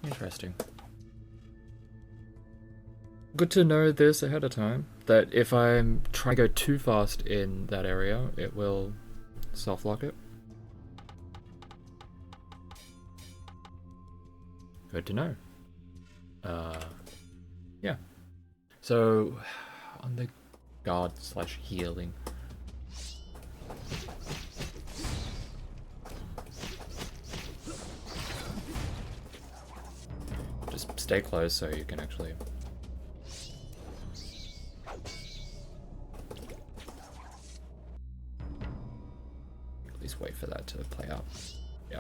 Interesting. Good to know this ahead of time, that if I'm trying to go too fast in that area, it will soft lock it. Good to know. Yeah. So, on the guard slash healing. Just stay close so you can actually... At least wait for that to play out. Yeah.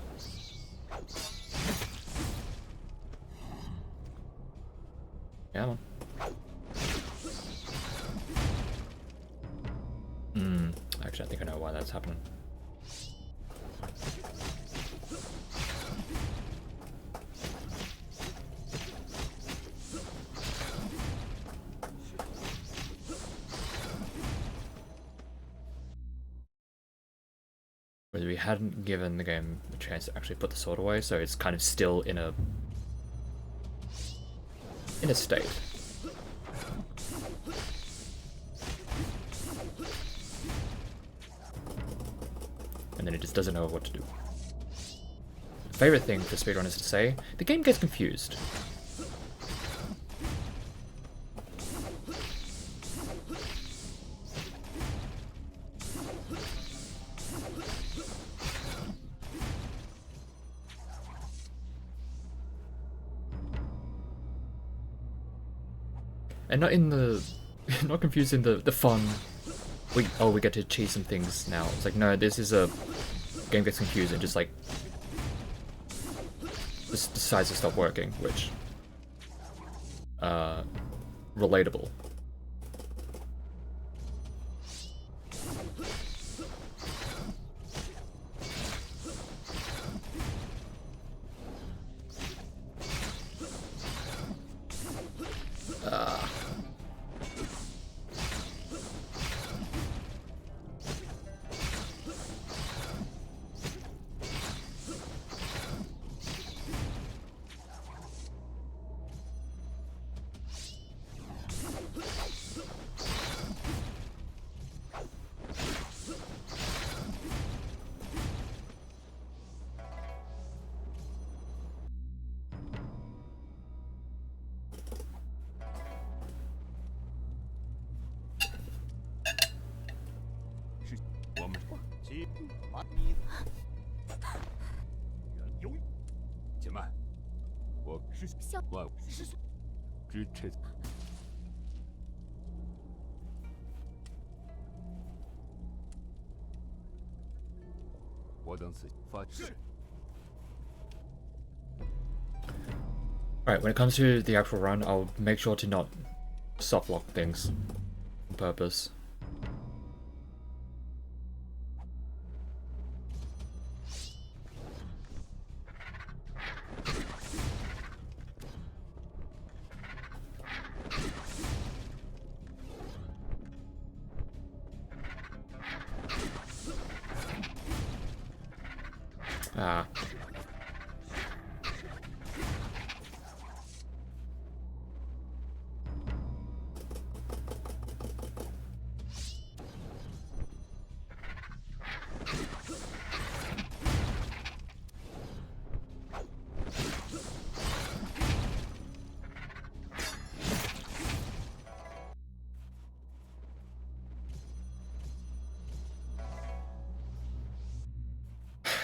Yeah, man. Actually, I think I know why that's happening. Whether we hadn't given the game a chance to actually put the sword away, so it's kind of still in a state. And then it just doesn't know what to do. Favorite thing for speedrunners to say, the game gets confused. And not in the, not confused in the fun, we get to achieve some things now. It's like, no, this is a, game gets confused and just like, just decides to stop working, which, relatable. Alright, when it comes to the actual run, I'll make sure to not soft lock things on purpose. Ah.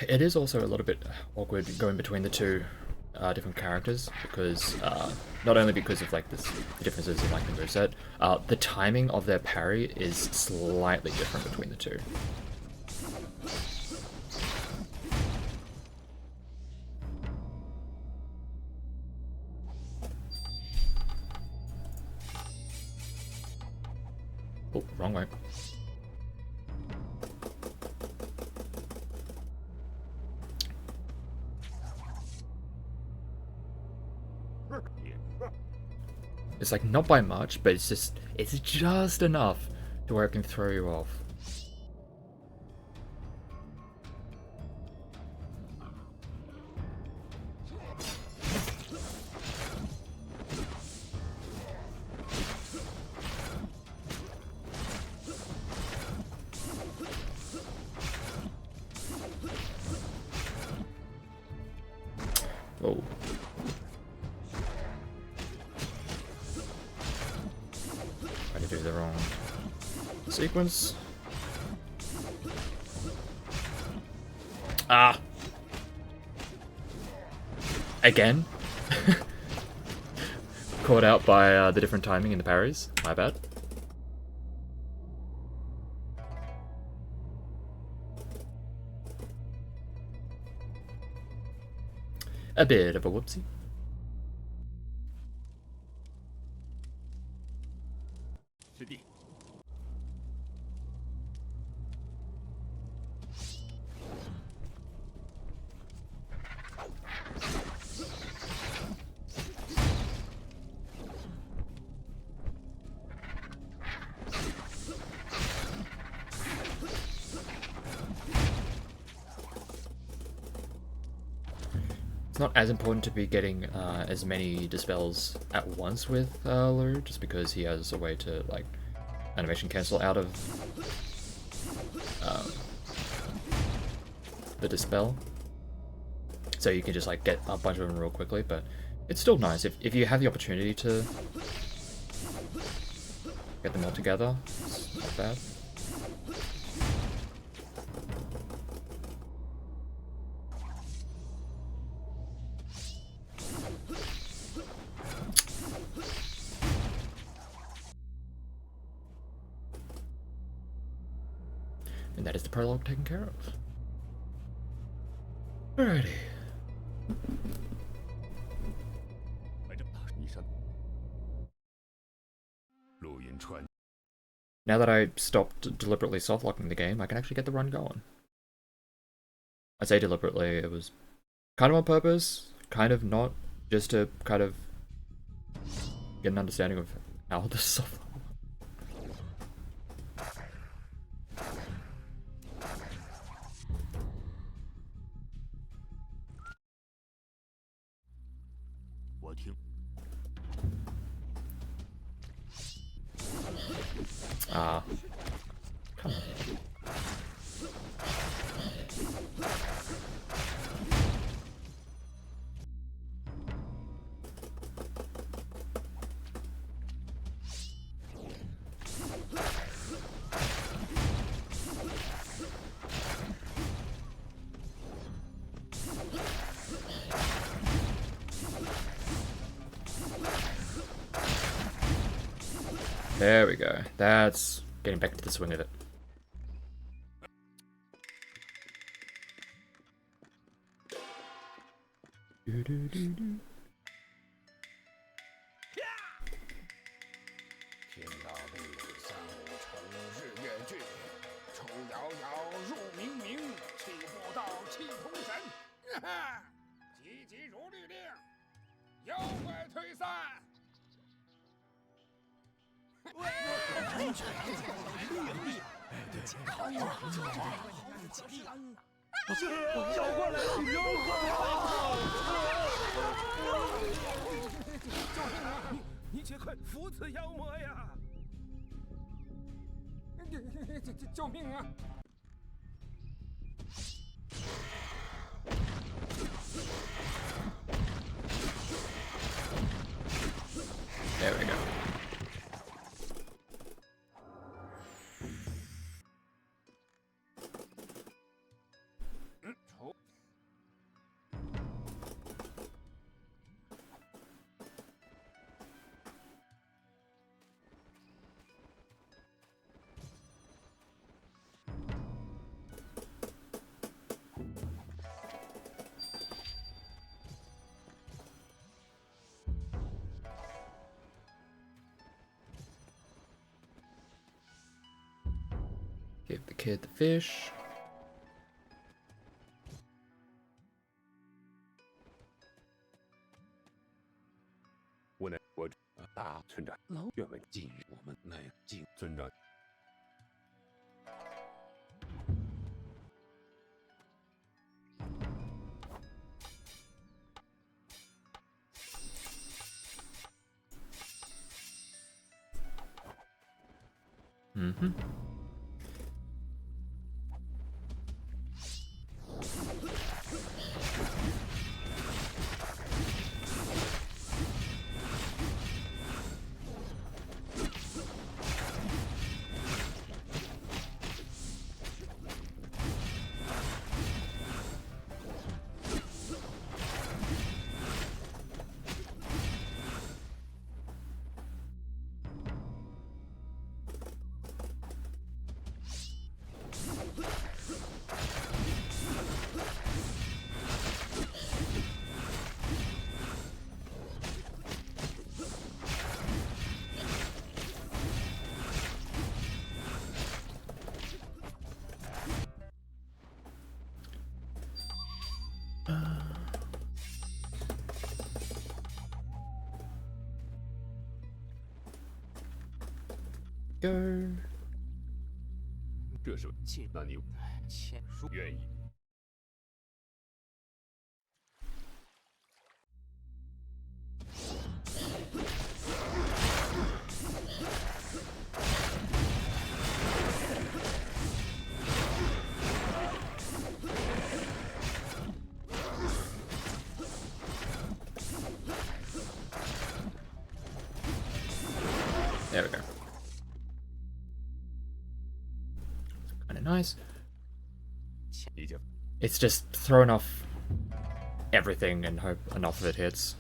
It is also a little bit awkward going between the two different characters because not only because of like the differences in like the moveset, the timing of their parry is slightly different between the two. Oh, wrong way. It's like not by much, but it's just enough to where it can throw you off. Whoa. Trying to do the wrong sequence. Ah! Again? Caught out by the different timing in the parries. My bad. A bit of a whoopsie. It's not as important to be getting as many dispels at once with Lou, just because he has a way to like animation cancel out of the dispel, so you can just like get a bunch of them real quickly. But it's still nice if you have the opportunity to get them all together. It's not bad. And that is the prologue taken care of. Alrighty. Now that I stopped deliberately soft-locking the game, I can actually get the run going. I say deliberately, it was kind of on purpose, kind of not, just to kind of get an understanding of how the soft. Ah. Come on. There we go. That's getting back to the swing of it. There we go. Give the kid the fish. Mm-hmm. Go. 这是那你签书愿意？ There we go. Kind of nice. It's just throwing off everything and hope enough of it hits.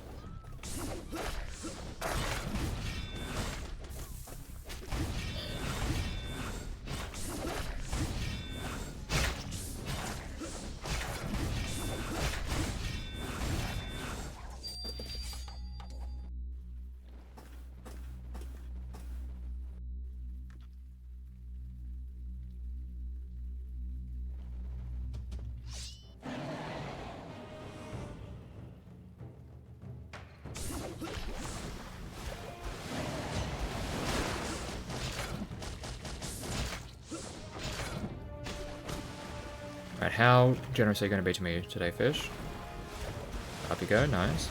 Right, how generous are you going to be to me today, fish? Up you go, nice.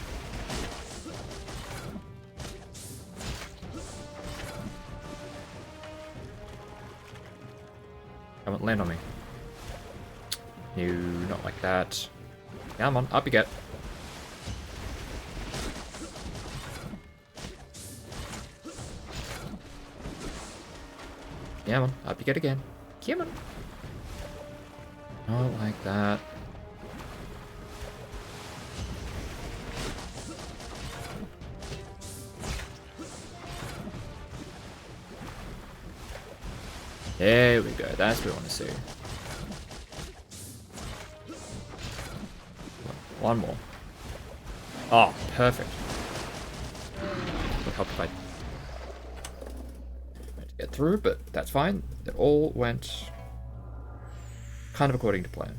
Come on, land on me. No, not like that. Come on, up you get. Come on, up you get again. Come on. Not like that. There we go, that's what we want to see. One more. Oh, perfect. Would help if I had to get through, but that's fine. It all went kind of according to plan.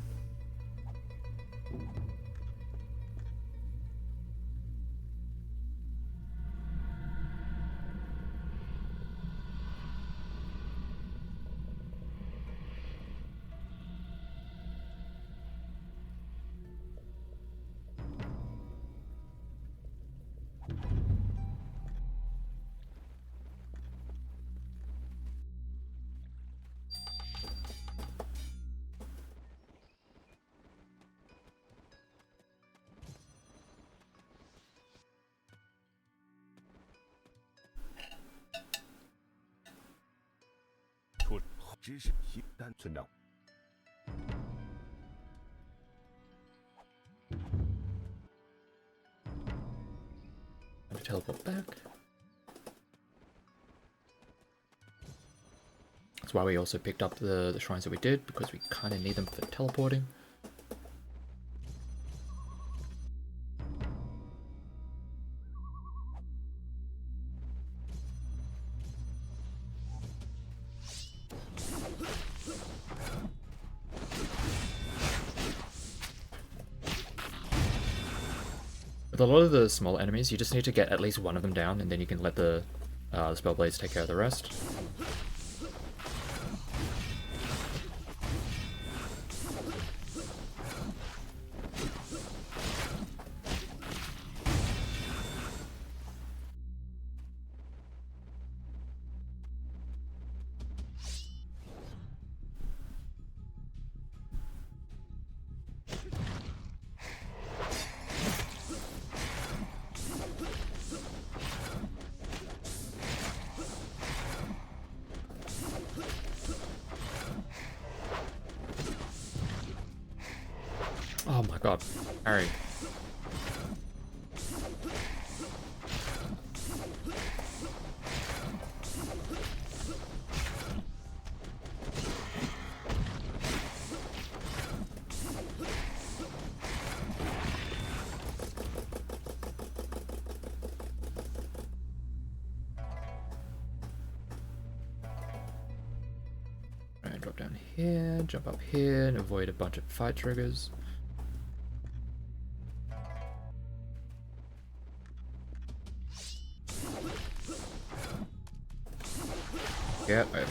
Teleport back. That's why we also picked up the shrines that we did, because we kind of need them for teleporting. With a lot of the small enemies, you just need to get at least one of them down, and then you can let the spell blades take care of the rest. Oh my god, Harry. Alright, drop down here, jump up here, and avoid a bunch of fight triggers. Get over here.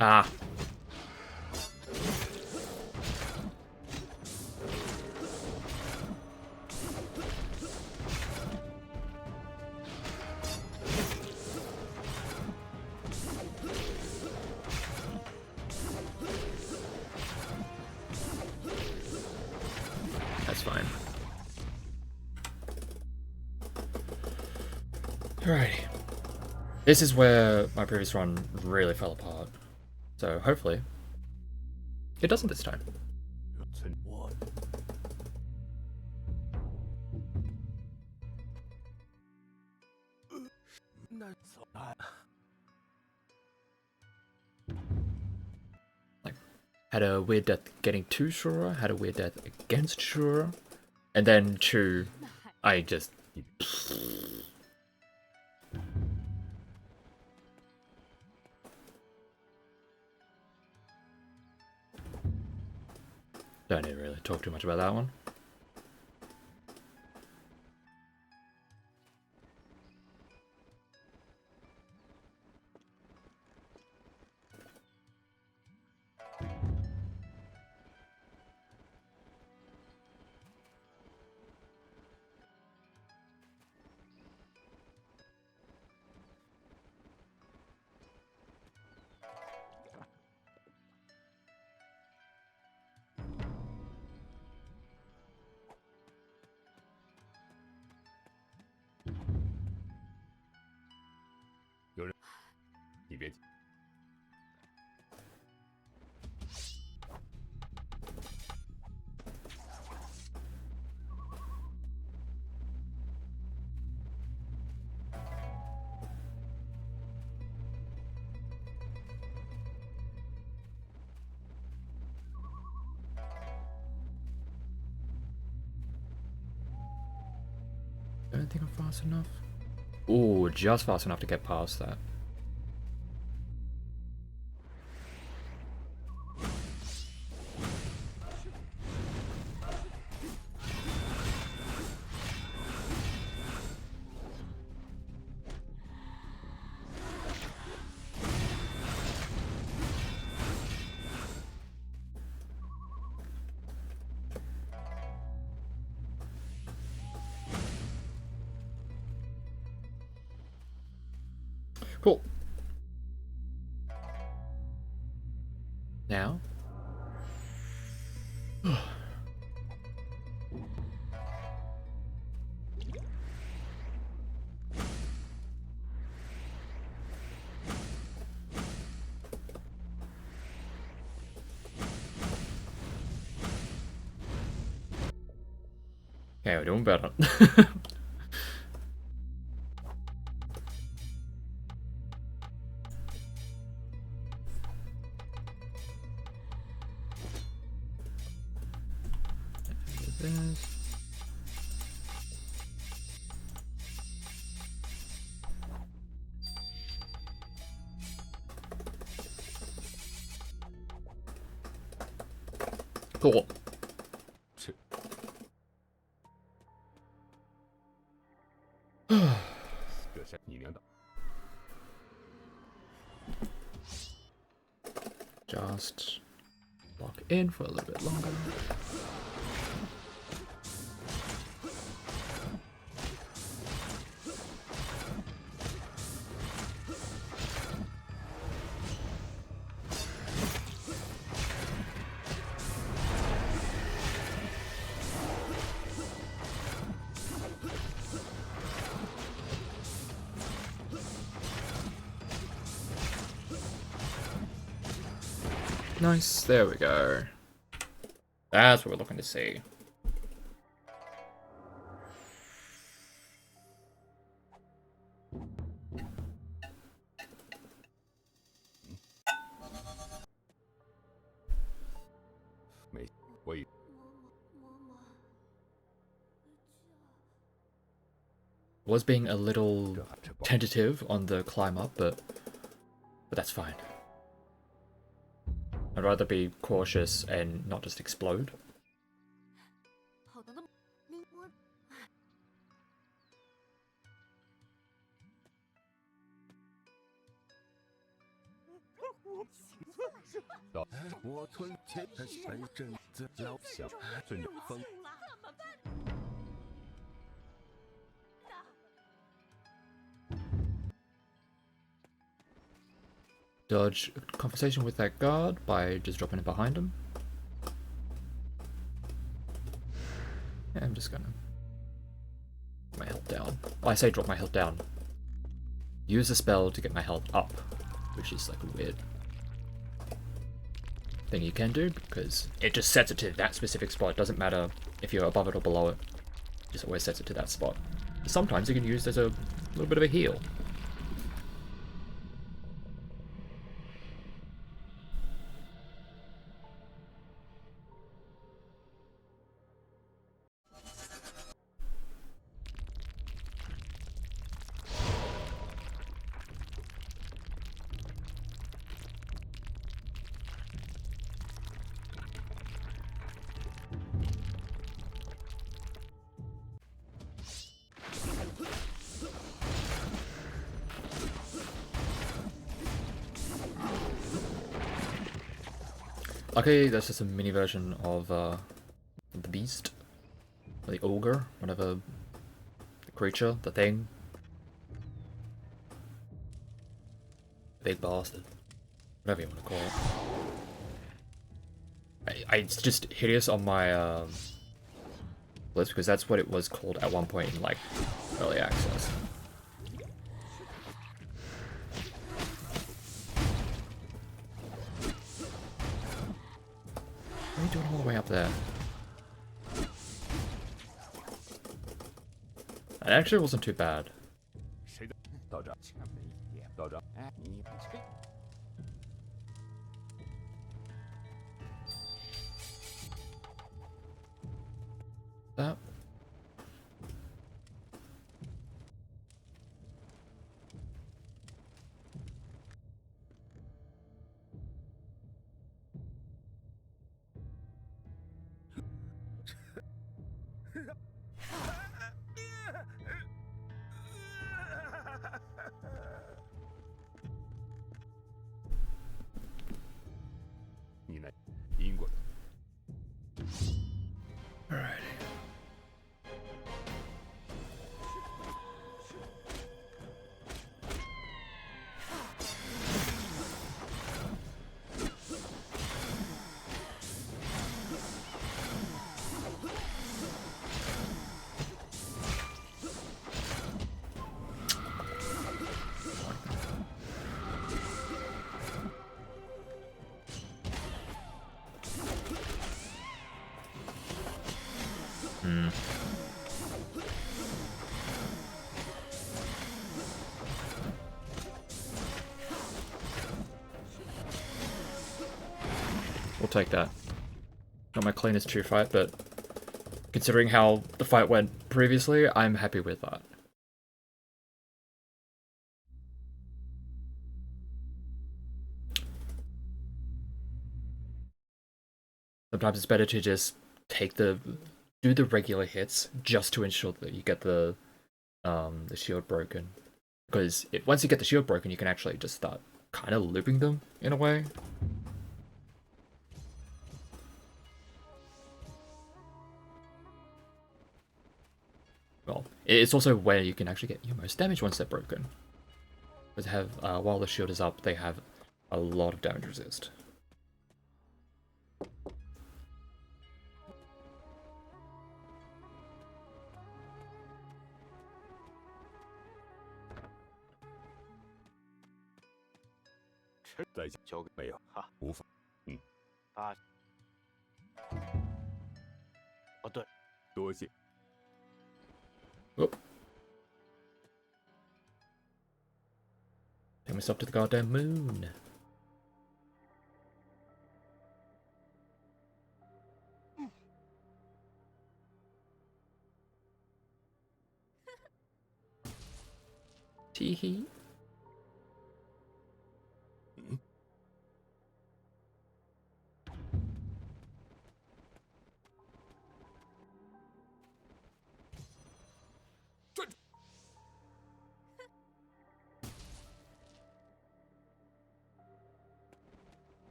Ah. That's fine. Alrighty. This is where my previous run really fell apart. So hopefully, it doesn't this time. Like, had a weird death getting to Shura, had a weird death against Shura, and then Chu, I just... Don't need to really talk too much about that one. I don't think I'm fast enough. Ooh, just fast enough to get past that. Cool. Now? Okay, we're doing better. Cool. Just lock in for a little bit longer. Nice, there we go. That's what we're looking to see. Wait. Was being a little tentative on the climb up, but that's fine. I'd rather be cautious and not just explode. Dodge conversation with that guard by just dropping it behind him. Yeah, I'm just gonna get my health down. I say drop my health down. Use a spell to get my health up, which is like a weird thing you can do because it just sets it to that specific spot. It doesn't matter if you're above it or below it. It just always sets it to that spot. Sometimes you can use it as a little bit of a heal. Okay, that's just a mini version of the beast, or the ogre, whatever, the creature, the thing, big bastard, whatever you want to call it. It's just hideous on my list because that's what it was called at one point in like early access. What are you doing all the way up there? It actually wasn't too bad. That. Alrighty. We'll take that. Not my cleanest 2 fight, but considering how the fight went previously, I'm happy with that. Sometimes it's better to just do the regular hits just to ensure that you get the shield broken. Because once you get the shield broken, you can actually just start kind of looping them in a way. Well, it's also where you can actually get your most damage once they're broken. Because they have, while the shield is up, they have a lot of damage resist. 啊，哦对，多谢。 Oh. Take myself to the goddamn moon. Teehee.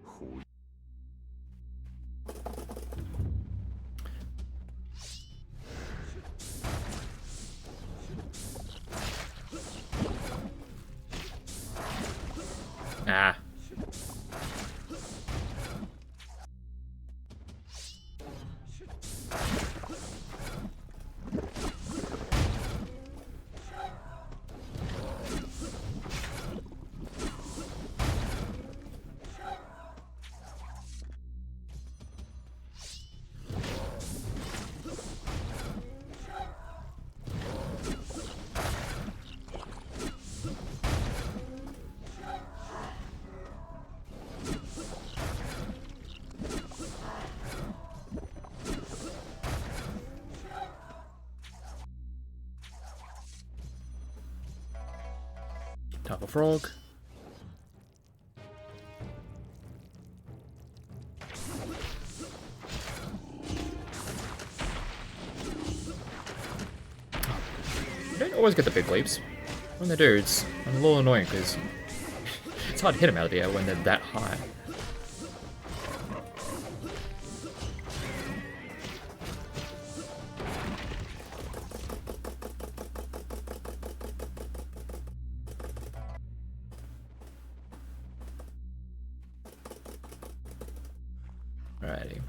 胡。Ah. Type of frog. You don't always get the big leaps. When they do, it's a little annoying because it's hard to hit them out of the air when they're that high. Alrighty.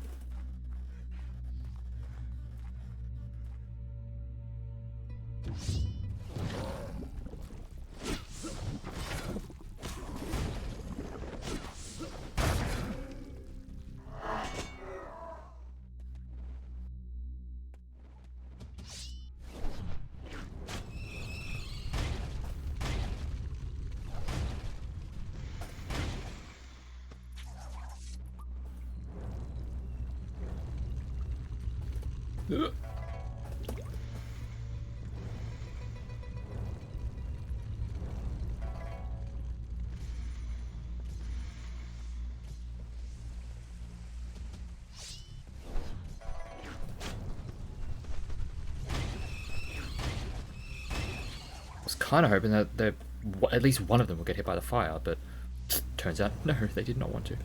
Ugh. I was kind of hoping that at least one of them would get hit by the fire, but turns out no, they did not want to.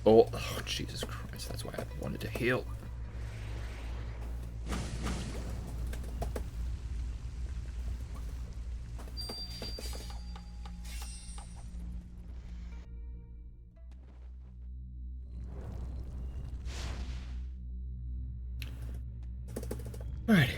Oh, Jesus Christ, that's why I wanted to heal. Alrighty.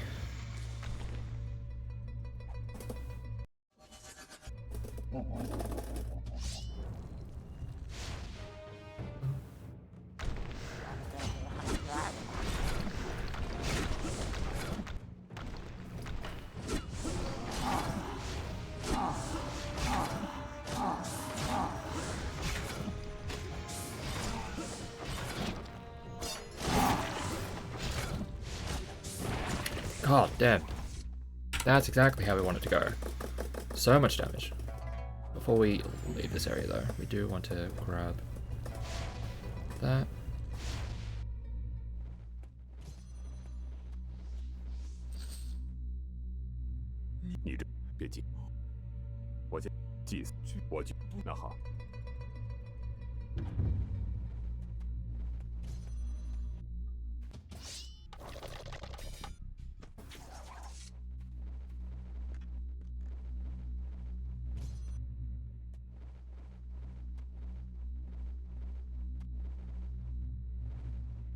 God damn. That's exactly how we want it to go. So much damage. Before we leave this area though, we do want to grab that.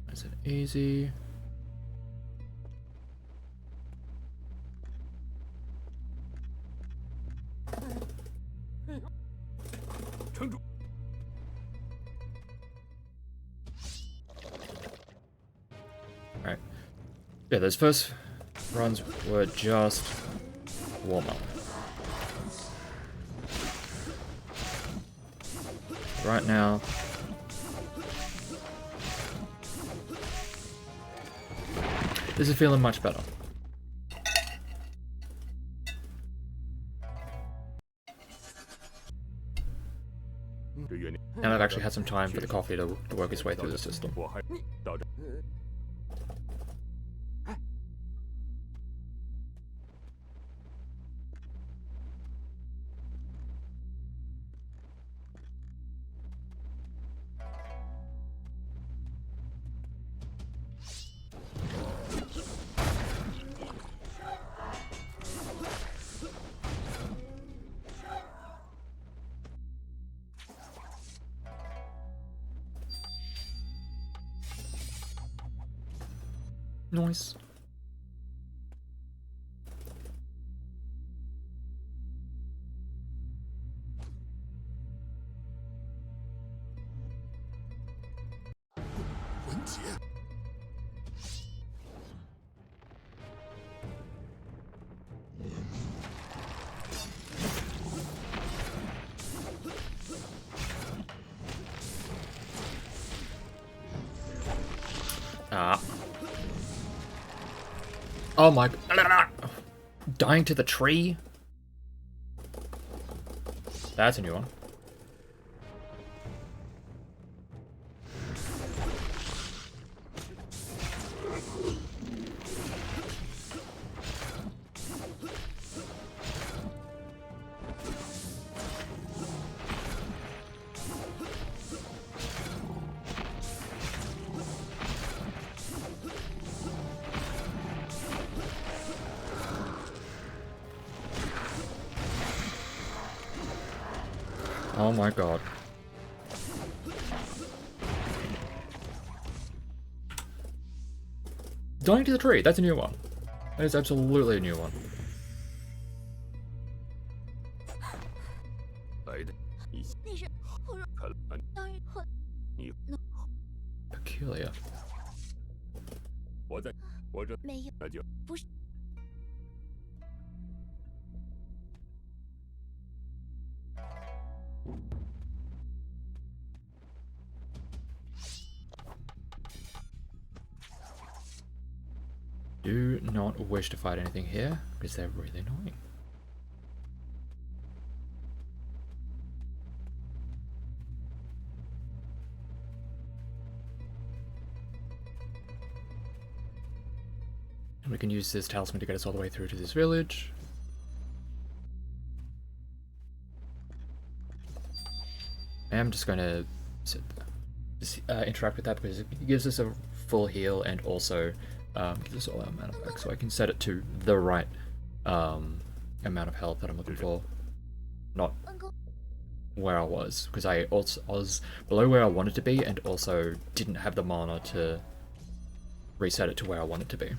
Nice and easy. Alright. Yeah, those first runs were just warm up. Right now, this is feeling much better. And I've actually had some time for the coffee to work its way through the system. Nice. Ah. Oh my... Dying to the tree? That's a new one. Oh my god. Dying to the tree, that's a new one. That is absolutely a new one. Peculiar. Do not wish to fight anything here, because they're really annoying. And we can use this talisman to get us all the way through to this village. I'm just going to interact with that because it gives us a full heal and also gives us all our mana back, so I can set it to the right amount of health that I'm looking for, not where I was, because I was below where I wanted to be and also didn't have the mana to reset it to where I want it to be.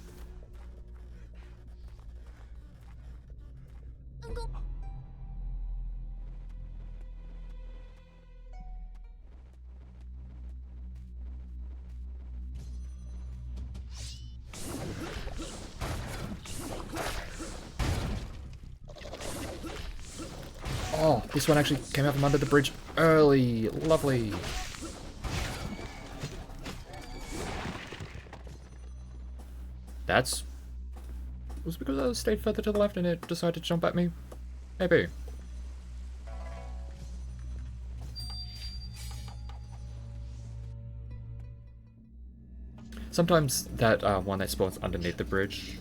Oh, this one actually came out from under the bridge early. Lovely. That's... was because I stayed further to the left and it decided to jump at me? Maybe. sometimes that one that spawns underneath the bridge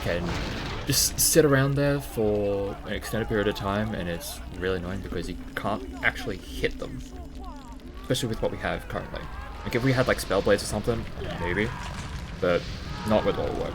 can just sit around there for an extended period of time, and it's really annoying because you can't actually hit them. Especially with what we have currently. Like if we had like spell blades or something, maybe. But not with all work.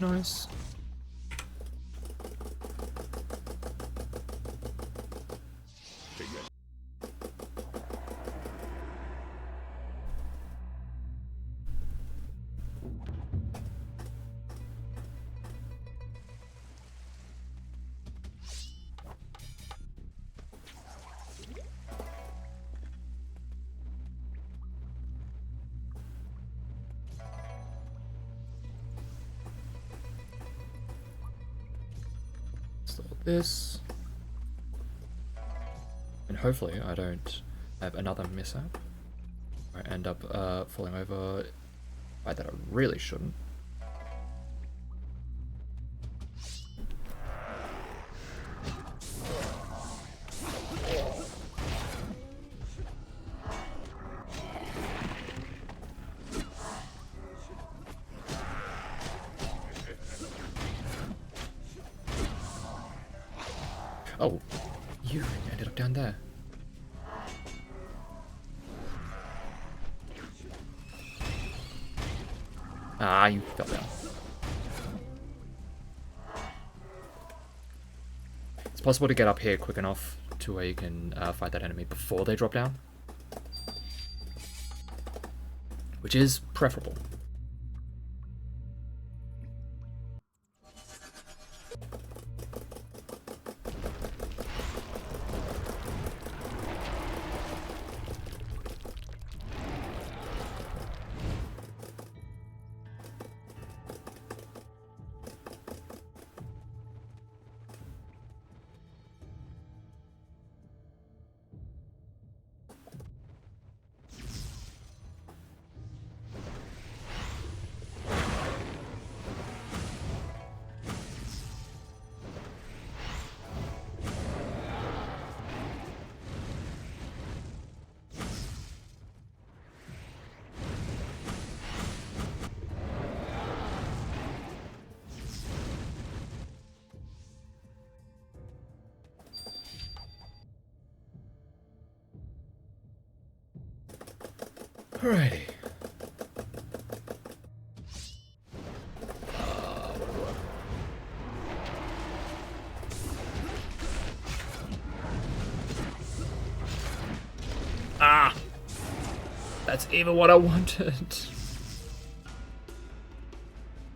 Nice. This, and hopefully I don't have another mishap. I end up falling over by that I really shouldn't. Oh, you ended up down there. Ah, you fell down. It's possible to get up here quick enough to where you can fight that enemy before they drop down. Which is preferable. Alrighty. Ah! That's even what I wanted.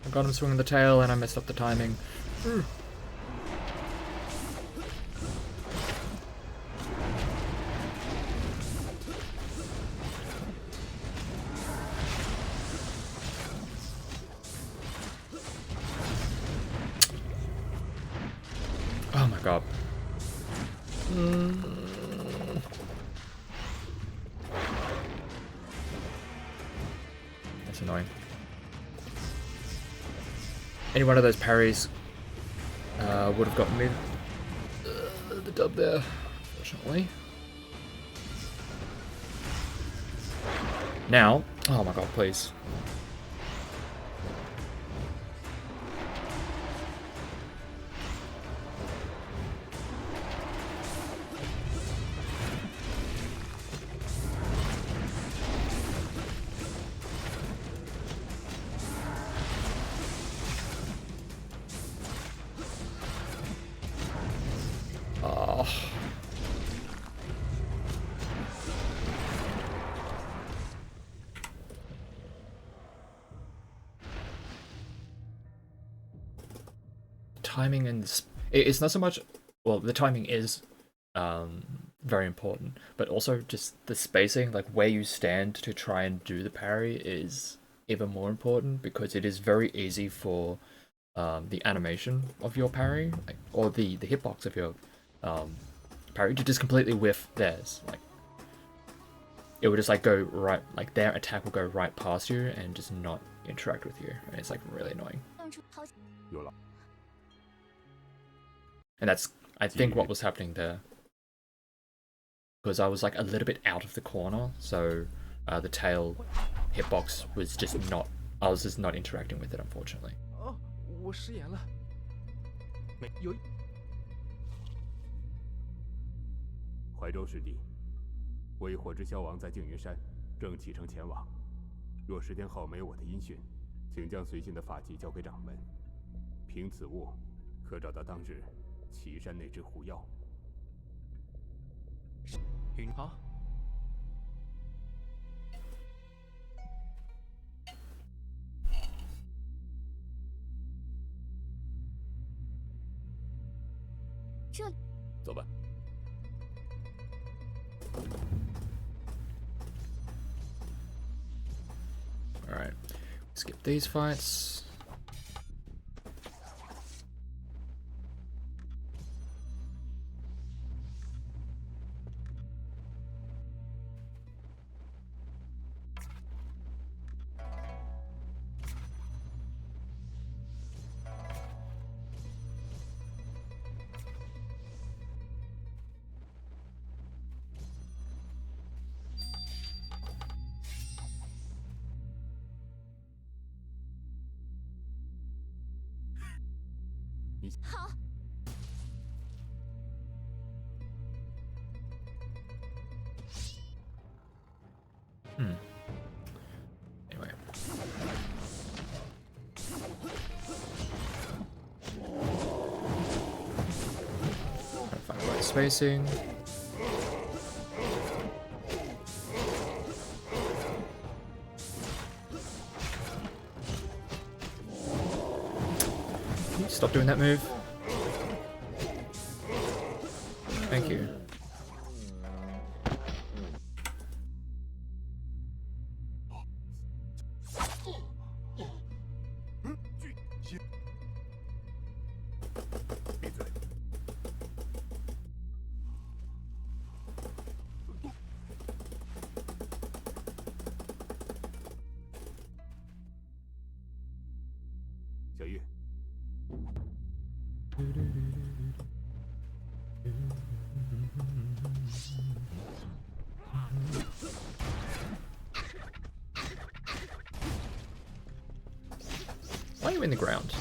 I got him swinging the tail and I messed up the timing. Oh my god. That's annoying. Any one of those parries would have gotten me the dub there, fortunately. Now, oh my god, please. Oh. timing and it's not so much. Well, the timing is very important, but also just the spacing, like where you stand to try and do the parry, is even more important because it is very easy for the animation of your parry, like, or the hitbox of your parry to just completely whiff theirs. Like it would just like go right, like their attack will go right past you and just not interact with you, and it's like really annoying. And that's, I think, what was happening there. Because I was like a little bit out of the corner, so the tail hitbox was just not, I was just not interacting with it, unfortunately. 哦，我失言了。没有。怀州师弟，我与火之枭王在静云山，正启程前往。若10天后没有我的音讯，请将随行的法器交给掌门。凭此物，可找到当日岐山那只狐妖。好。这里。走吧。Alright, skip these fights. Anyway. Trying to find the right spacing. Can you stop doing that move? Thank you. Why are you in the ground?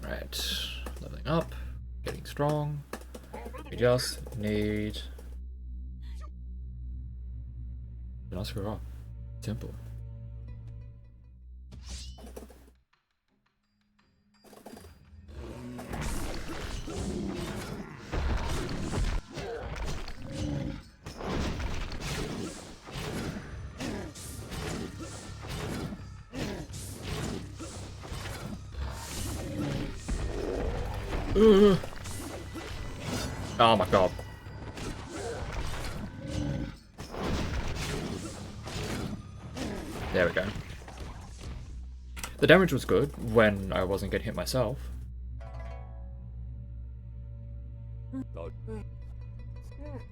Right, leveling up, getting strong. We just need to not screw up. Simple. Oh my god. There we go. The damage was good when I wasn't getting hit myself.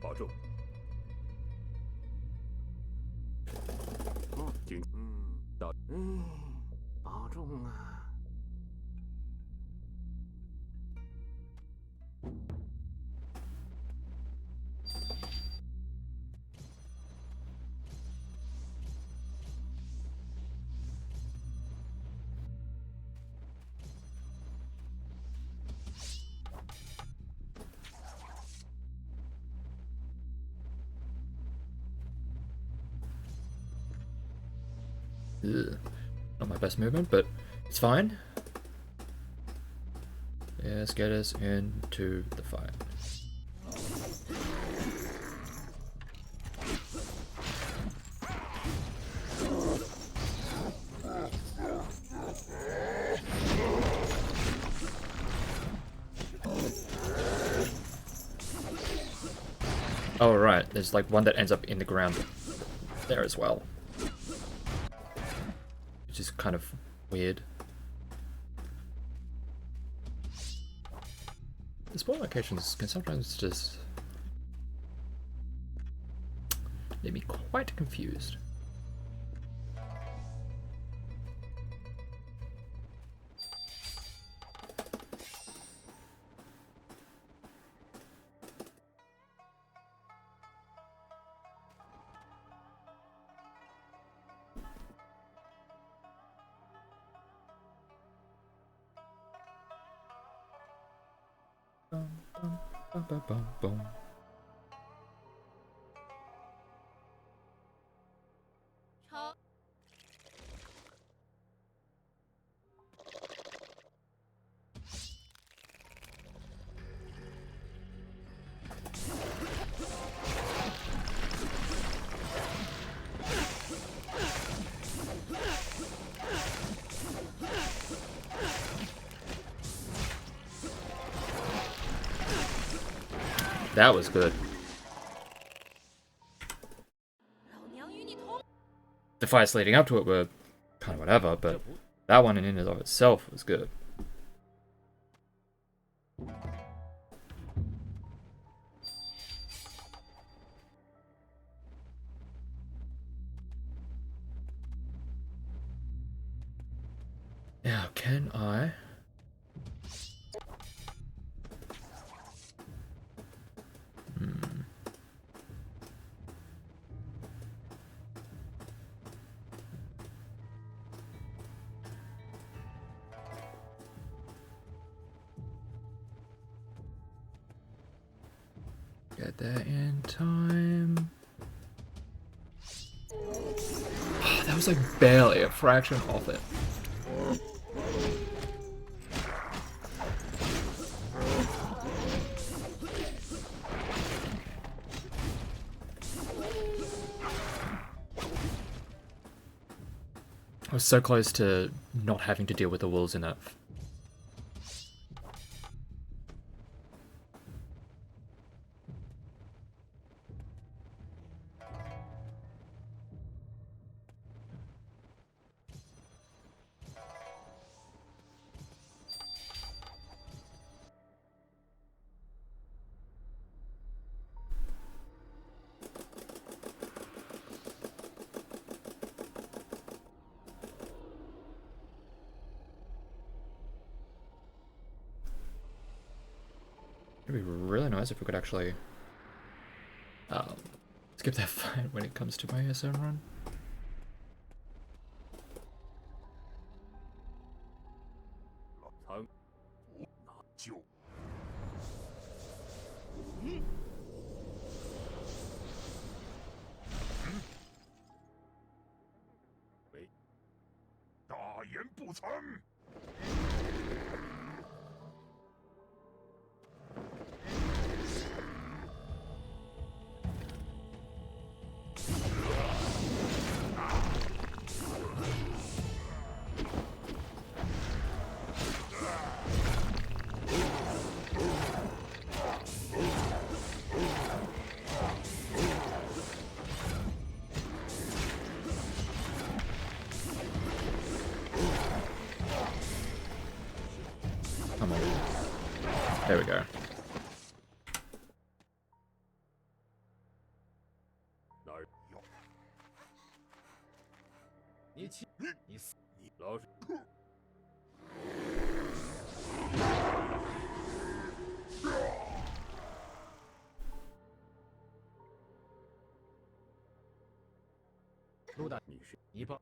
保重。请到保重啊。Ugh. Not my best movement, but it's fine. Let's get us into the fight. Oh right, there's like one that ends up in the ground there as well. Which is kind of weird. The spawn locations can sometimes just leave me quite confused. Bum, bum, bum, bum, bum. That was good. The fights leading up to it were kind of whatever, but that one in and of itself was good. Now, can I... Get there in time. That was like barely a fraction of it. I was so close to not having to deal with the wolves in that. It'd be really nice if we could actually skip that fight when it comes to my ASM run. Come on. There we go. 哪儿有？你死老鼠。陆大，你是一棒。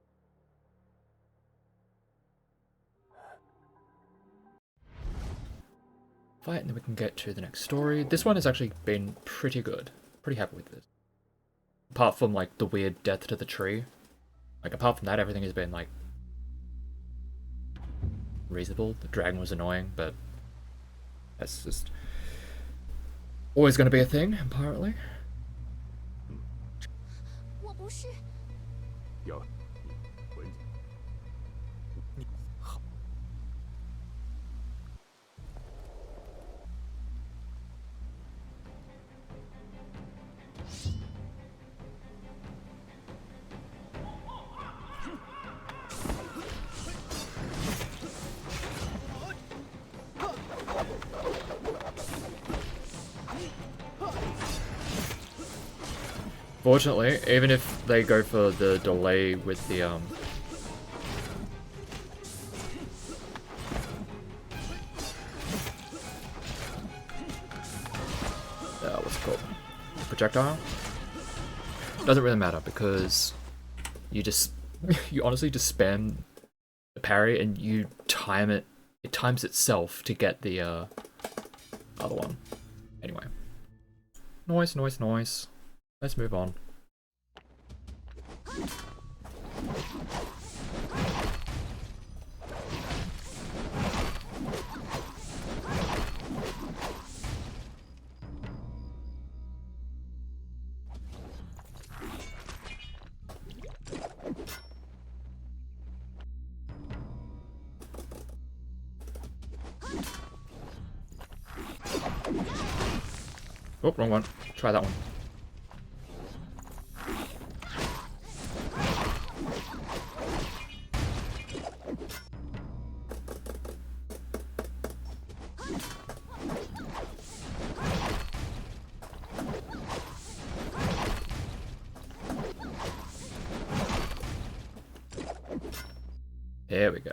Fight, and then we can get to the next story. This one has actually been pretty good. Pretty happy with this. Apart from, like, the weird death to the tree. Like, apart from that, everything has been, like, reasonable. The dragon was annoying, but that's just always going to be a thing, apparently. 我不是。要滚！你好。Fortunately, even if they go for the delay with the what's it called? Projectile? Doesn't really matter because you just you honestly just spam the parry and you time it. It times itself to get the other one. Anyway, noise. Let's move on. Oh, wrong one. Try that one. There we go.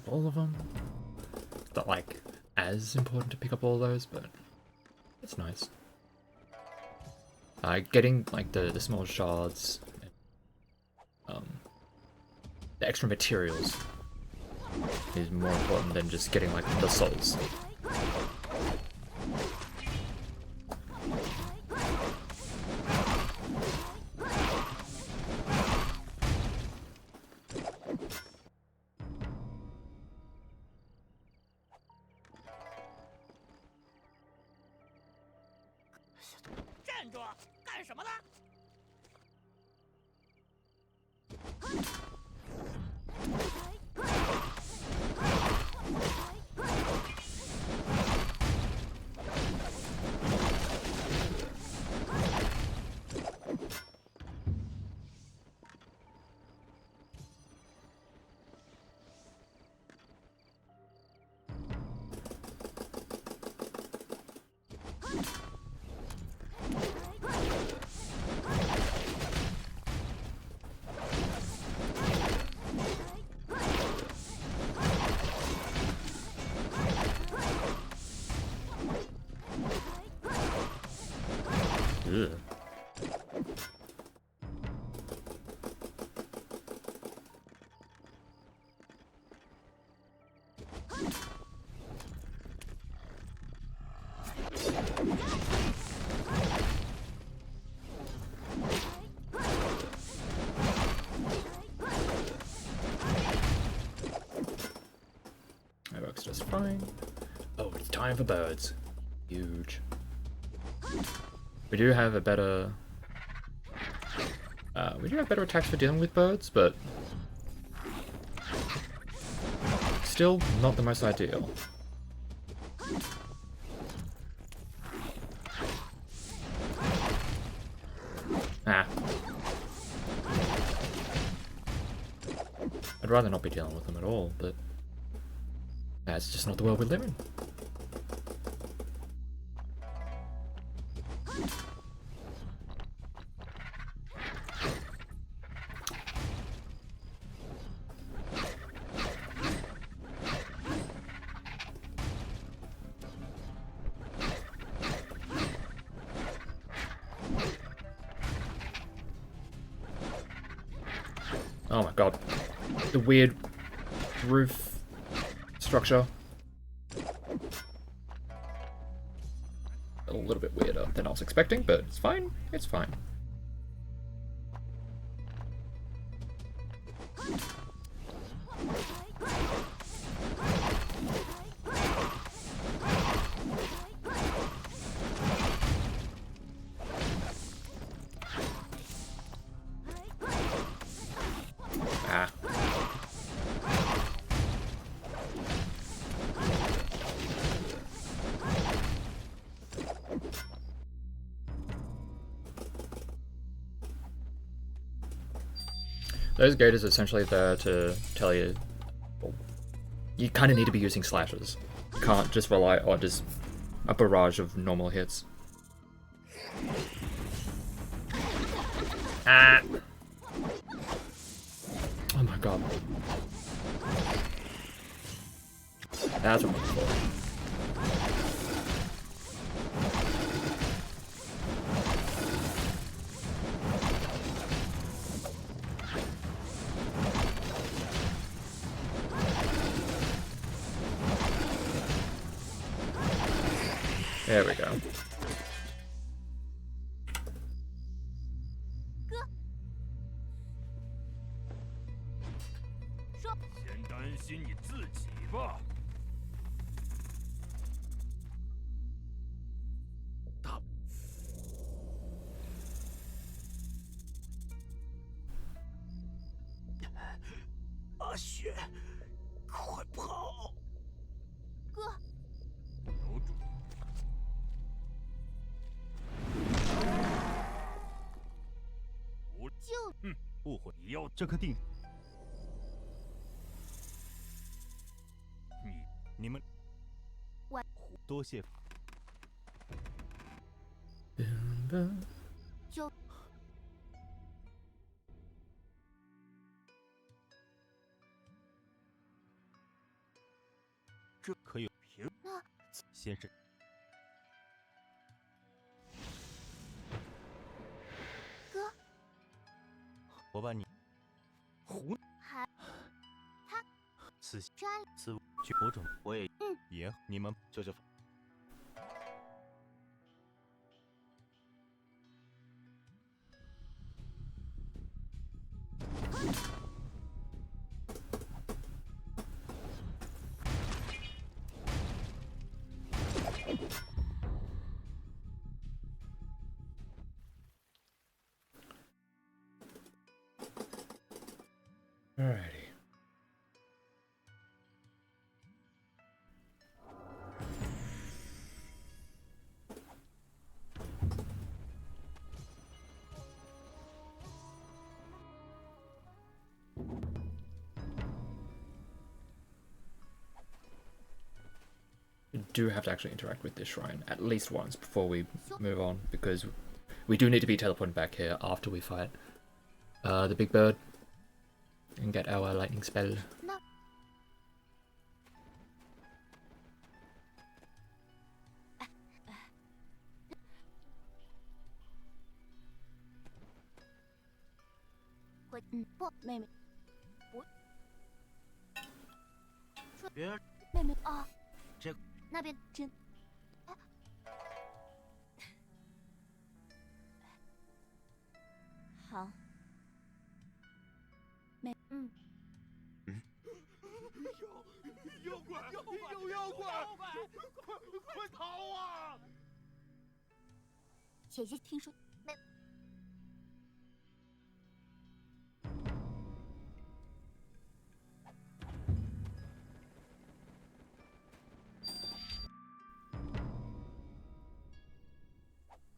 All of them. It's not like as important to pick up all those, but it's nice. Getting like the small shards, and, the extra materials is more important than just getting like the souls. fine. Oh, it's time for birds. Huge. We do have a better... we do have better attacks for dealing with birds, but... still not the most ideal. Ah. I'd rather not be dealing with them at all, but that's just not the world we live in. Oh my god. The weird roof structure. A little bit weirder than I was expecting, but it's fine. It's fine. Ah. Those gators are essentially there to tell you, well, you kind of need to be using slashes. You can't just rely on just a barrage of normal hits. Ah! Oh my god. That's what I'm looking for. There we go. Alrighty. We do have to actually interact with this shrine at least once before we move on, because we do need to be teleported back here after we fight the big bird and get our lightning spell. 有妖怪！快逃啊！姐姐听说那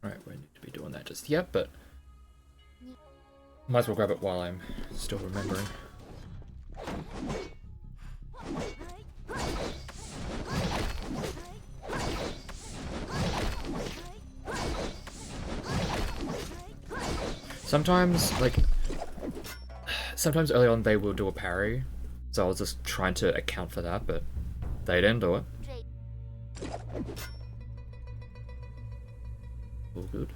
Right, we need to be doing that just yet, but might as well grab it while I'm still remembering. Sometimes early on they will do a parry, so I was just trying to account for that, but they didn't do it. 这 All good.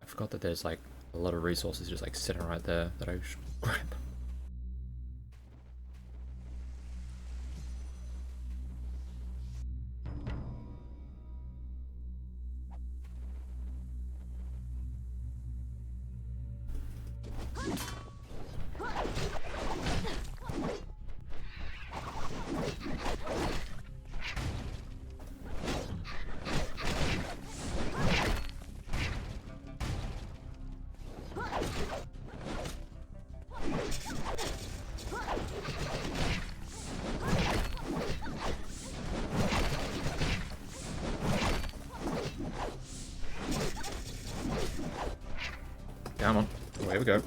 I forgot that there's like a lot of resources just like sitting right there that I should grab. Come on, away we go.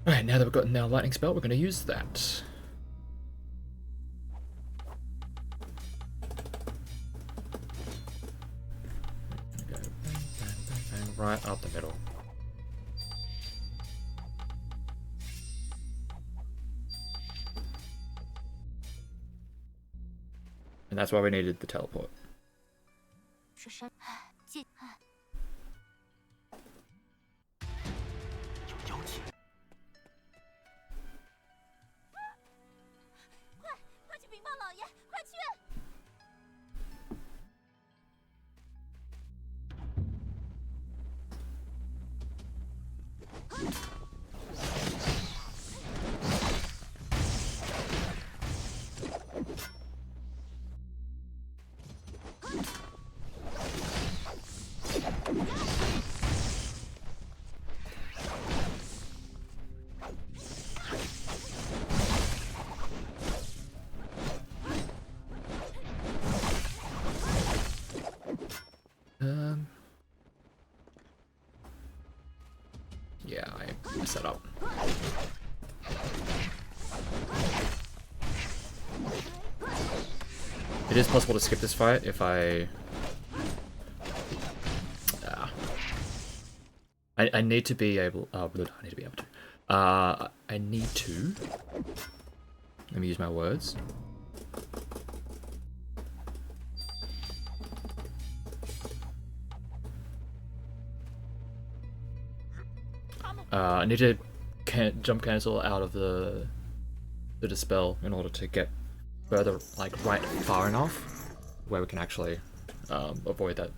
Alright, now that we've gotten our lightning spell, we're going to use that. Go bang, bang, bang, bang, right up the middle. And that's why we needed the teleport. 是山进有妖气！快去禀报老爷，快去！Yeah, I messed that up. It is possible to skip this fight if I need to be able. I need to be able to. I need to. Let me use my words. I need to jump cancel out of the dispel in order to get further, like right far enough where we can actually avoid that.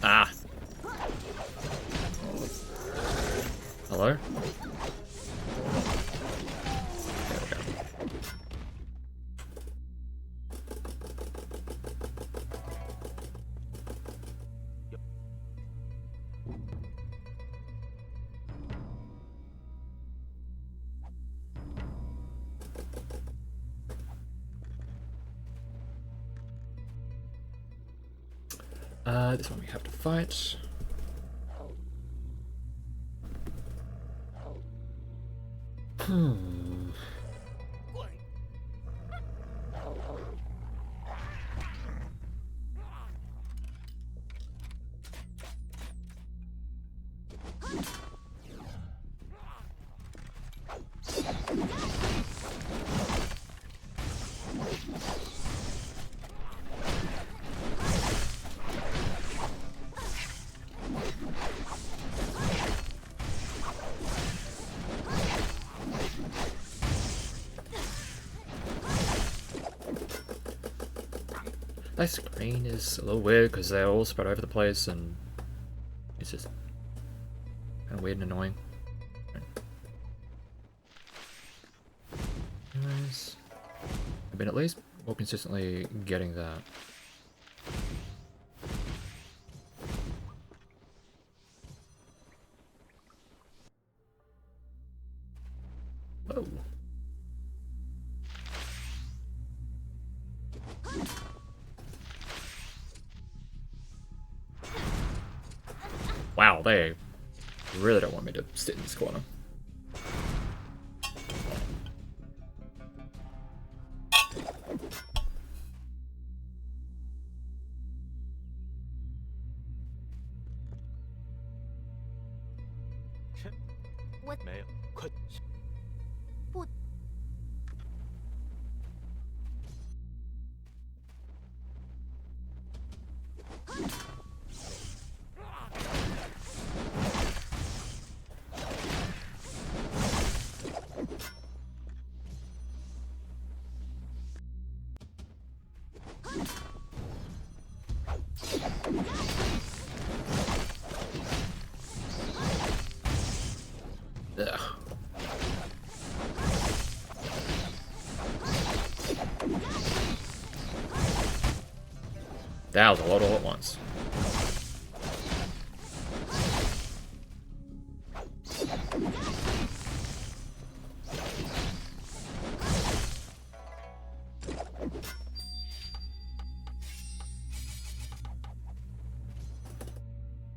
Ah. Hello? There we go. This one we have to fight. That screen is a little weird because they're all spread over the place and it's just kind of weird and annoying. Anyways, I've been at least more consistently getting that. Oh. Wow, they really don't want me to sit in this corner. What? 没有，快！不。Ugh. That was a lot all at once.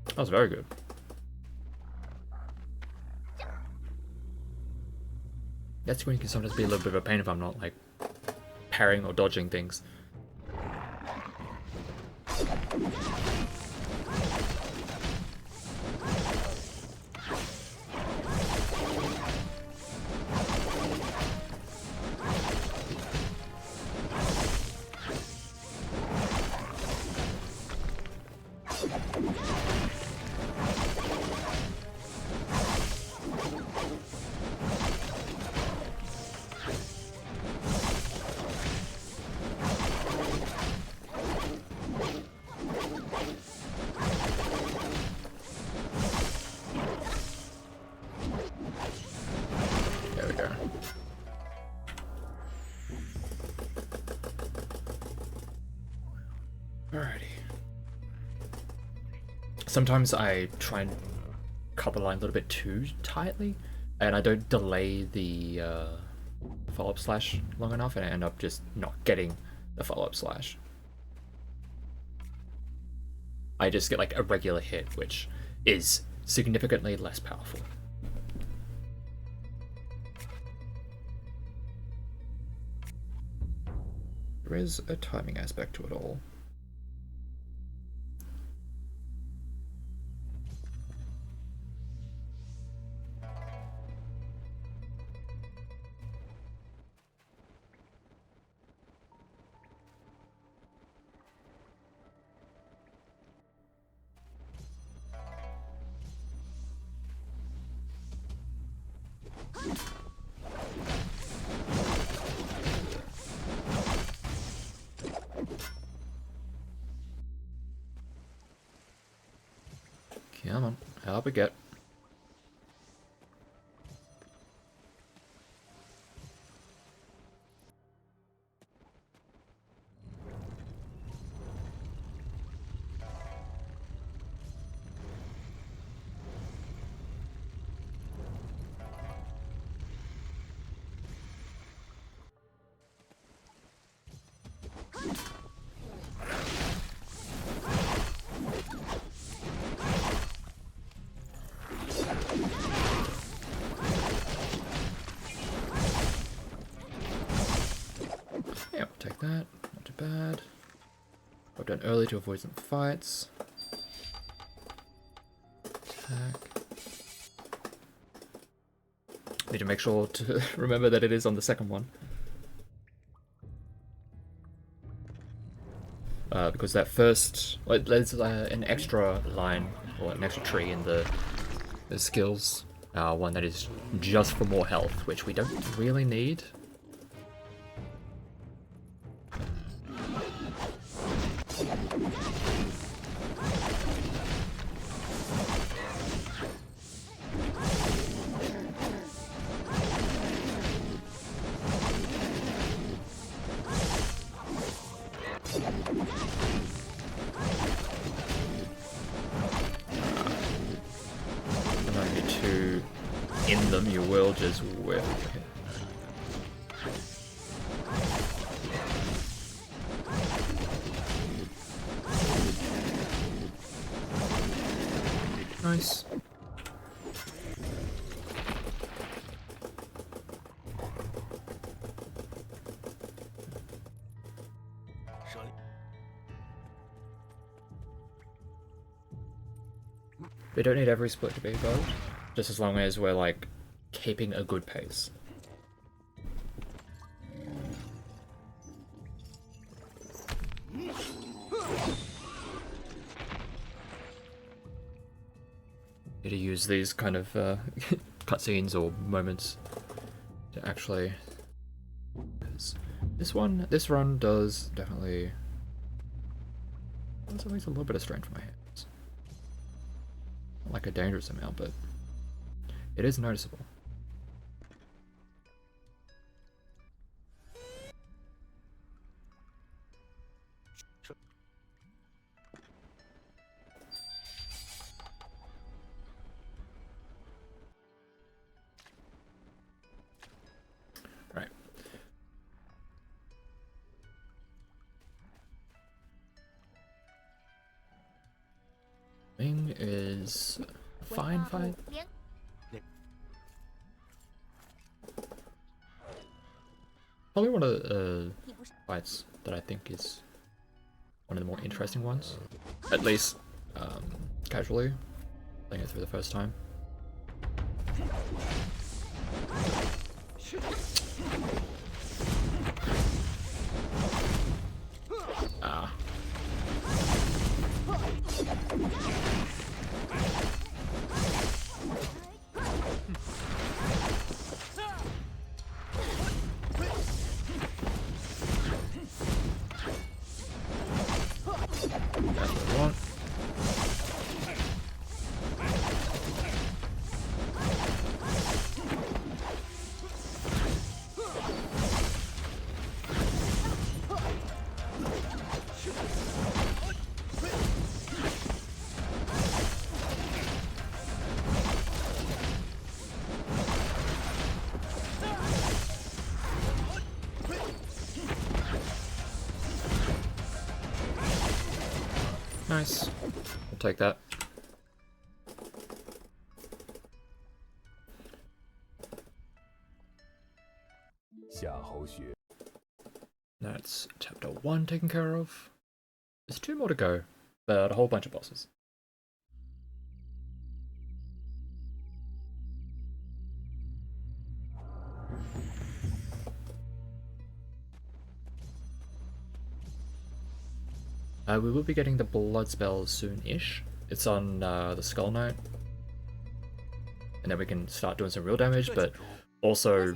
That was very good. That screen can sometimes be a little bit of a pain if I'm not like parrying or dodging things. There we go. Alrighty. Sometimes I try and cut the line a little bit too tightly, and I don't delay the follow-up slash long enough, and I end up just not getting the follow-up slash. I just get like a regular hit, which is significantly less powerful. there is a timing aspect to it all. Come on, help it get. Yeah, take that. Not too bad. Got done early to avoid some fights. Attack. Need to make sure to remember that it is on the second one. Because that first, like, there's an extra line or an extra tree in the skills, one that is just for more health, which we don't really need. In them, you will just whip. Nice. We don't need every split to be gold, just as long as we're like keeping a good pace. Need to use these kind of cutscenes or moments to actually. This run does definitely. There's always a little bit of strain for my hands. Not like a dangerous amount, but it is noticeable. Right. Ming is a fine fight. Probably one of the fights that I think is one of the more interesting ones. At least, casually, playing it through the first time. Ah. That's what I want. Nice. I'll take that. That's chapter 1 taken care of. There's 2 more to go, but a whole bunch of bosses. We will be getting the blood spell soon-ish. It's on the Skull Knight. And then we can start doing some real damage, but also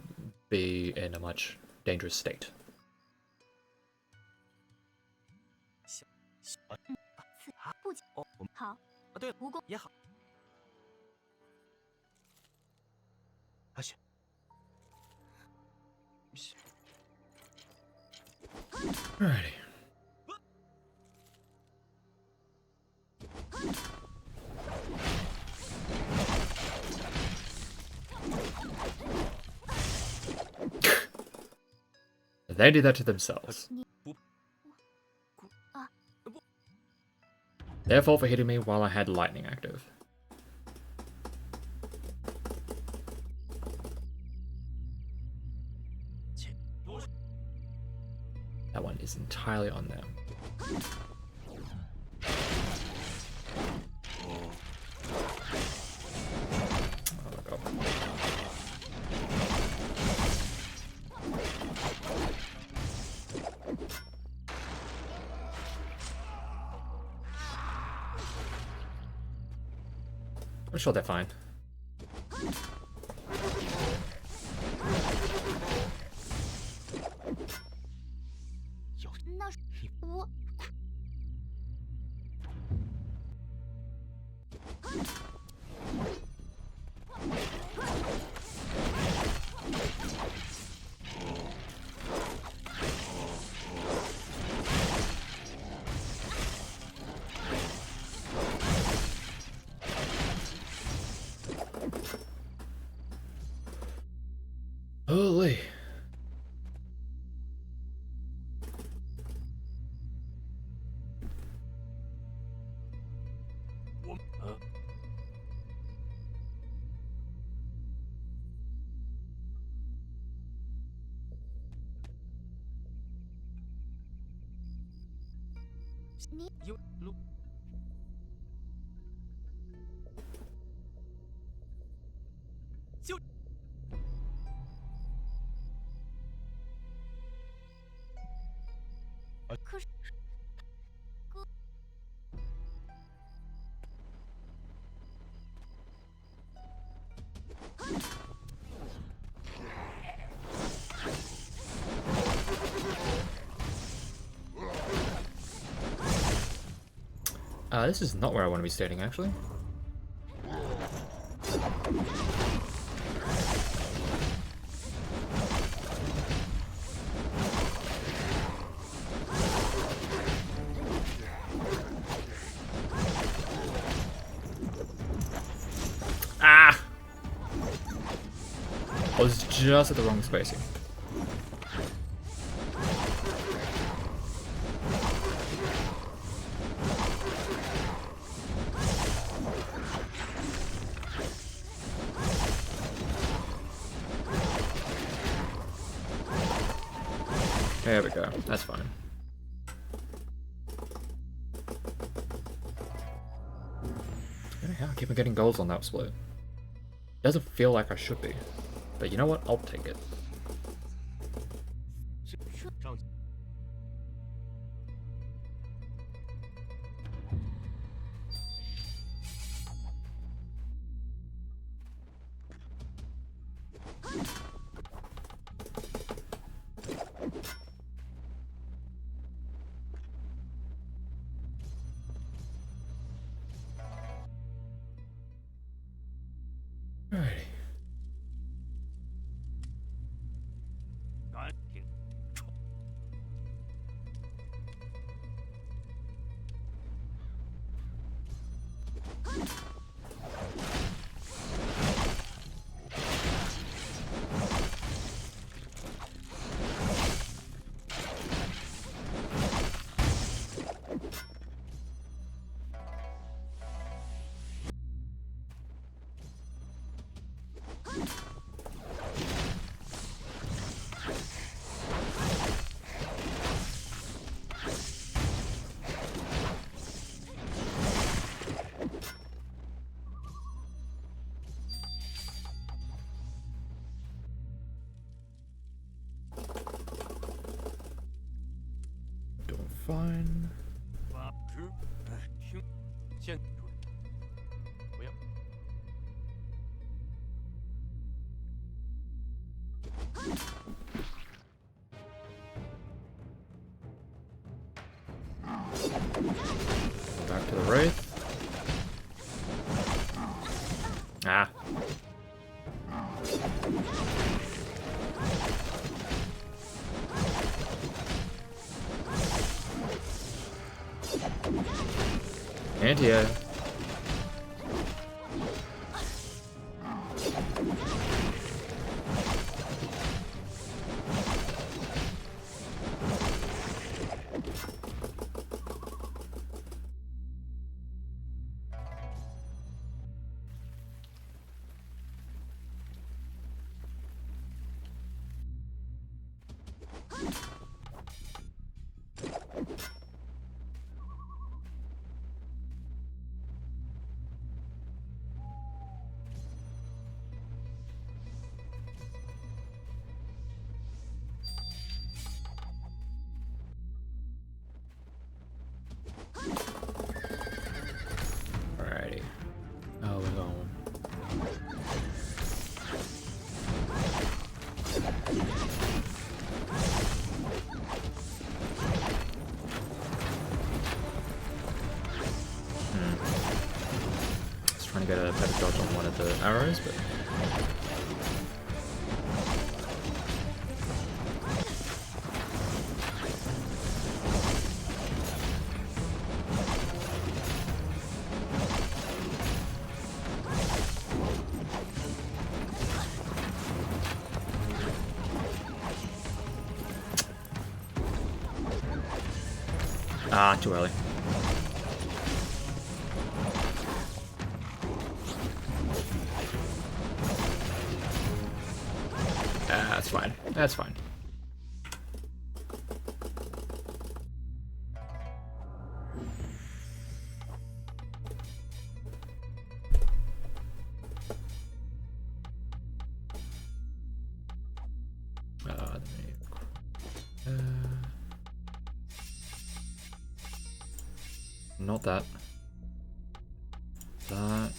be in a much dangerous state. 不仅好，对，蜈蚣也好。阿雪， Alrighty. They did that to themselves. Their fault for hitting me while I had lightning active. That one is entirely on them. Oh my god. I'm sure they're fine. 那是我。Holy. This is not where I want to be standing, actually. Ah! I was just at the wrong spacing. There we go, that's fine. Yeah, I keep on getting goals on that split. Doesn't feel like I should be, but you know what? I'll take it. Alrighty. fine. 法师，听，先不要。Back to the Wraith. Ah. Anti-air. Alrighty. Oh, we're going. Just trying to get a better dodge on one of the arrows, but too early. That's fine. That's fine. Not that. That.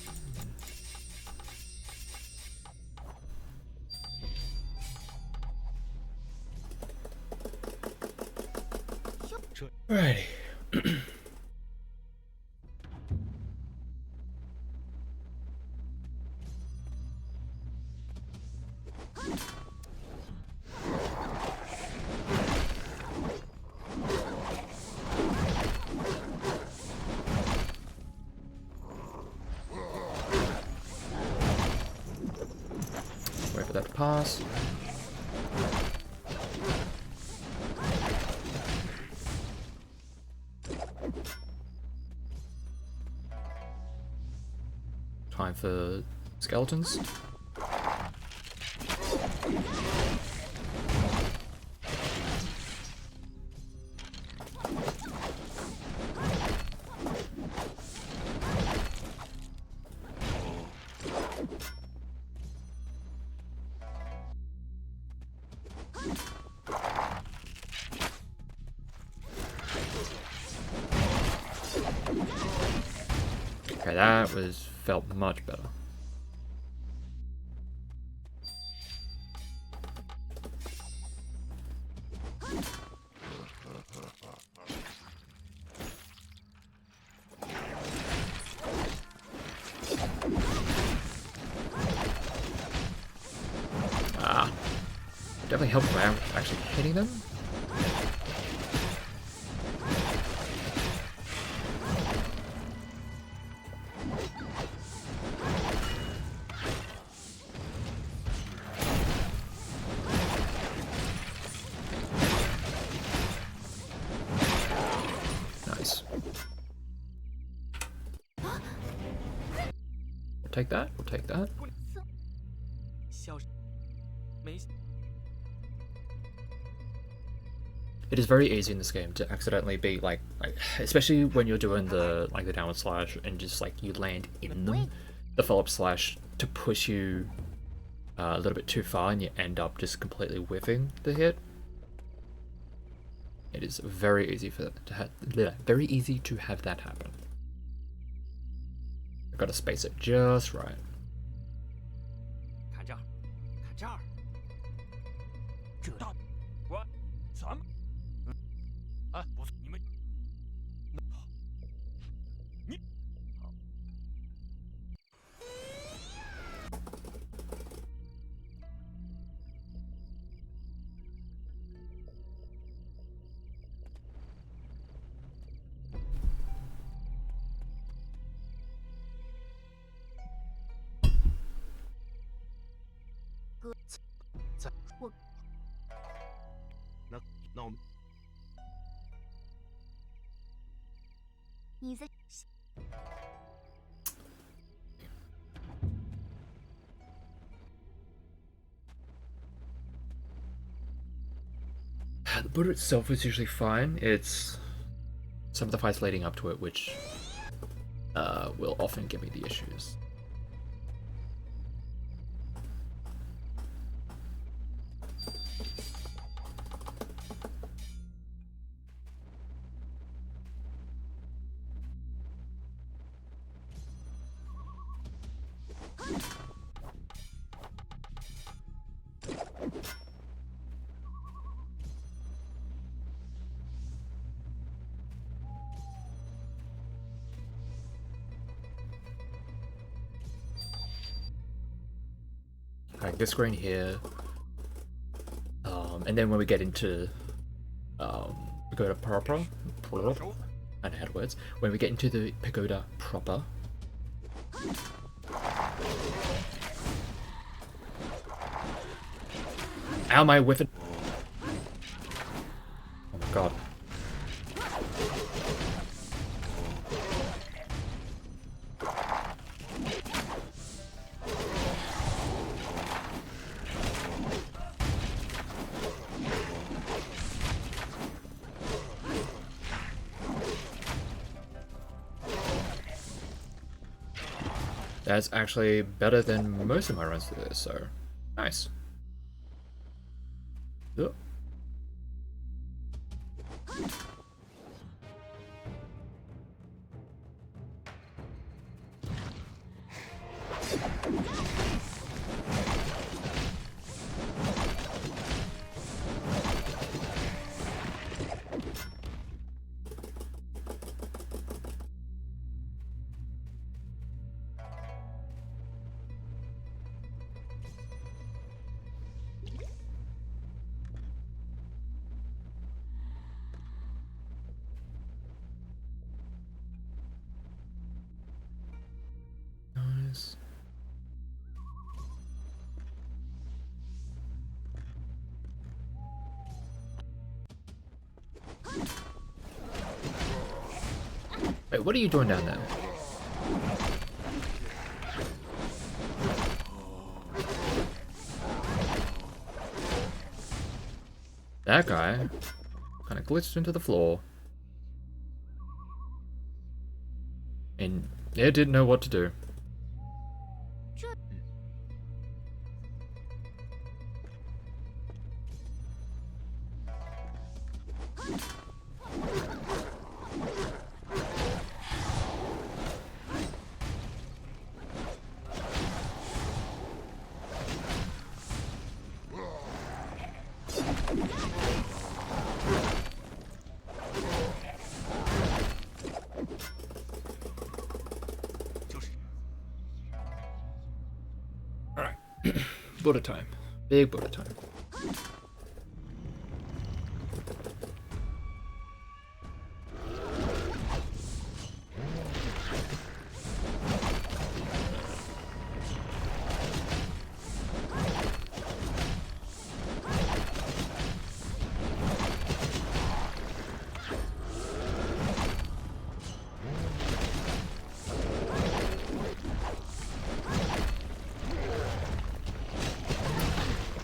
Alrighty. Wait for that to pass. Time for skeletons. Okay, that felt much better. Definitely helps by actually hitting them. Nice. We'll take that. We'll take that. It is very easy in this game to accidentally be like especially when you're doing the downward slash and just like you land in them, the follow-up slash to push you a little bit too far and you end up just completely whiffing the hit. It is very easy for that very easy to have that happen. I've got to space it just right. 看这儿，看这儿，这大我咱们，哎，不错，你们，那好，你好，哥，在我那我们你在 The Buddha itself is usually fine. It's some of the fights leading up to it which will often give me the issues. Like this screen here, and then when we get into pagoda proper, I don't know how to words. When we get into the pagoda proper, ow, my whiffing! Oh my god! That's actually better than most of my runs through this, so nice. Ugh. Nice. Wait, what are you doing down there? That guy kind of glitched into the floor. And it didn't know what to do. Alright. Buddha time. Big Buddha time.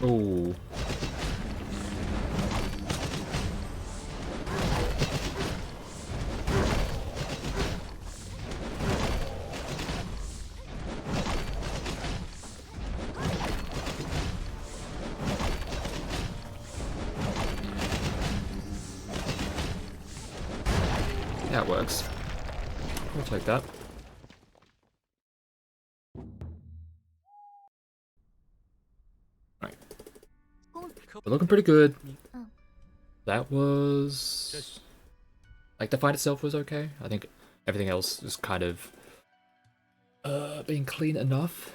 Oh. that works. We'll take that. Right. We're looking pretty good. That was... Like, the fight itself was okay. I think everything else is kind of... being clean enough.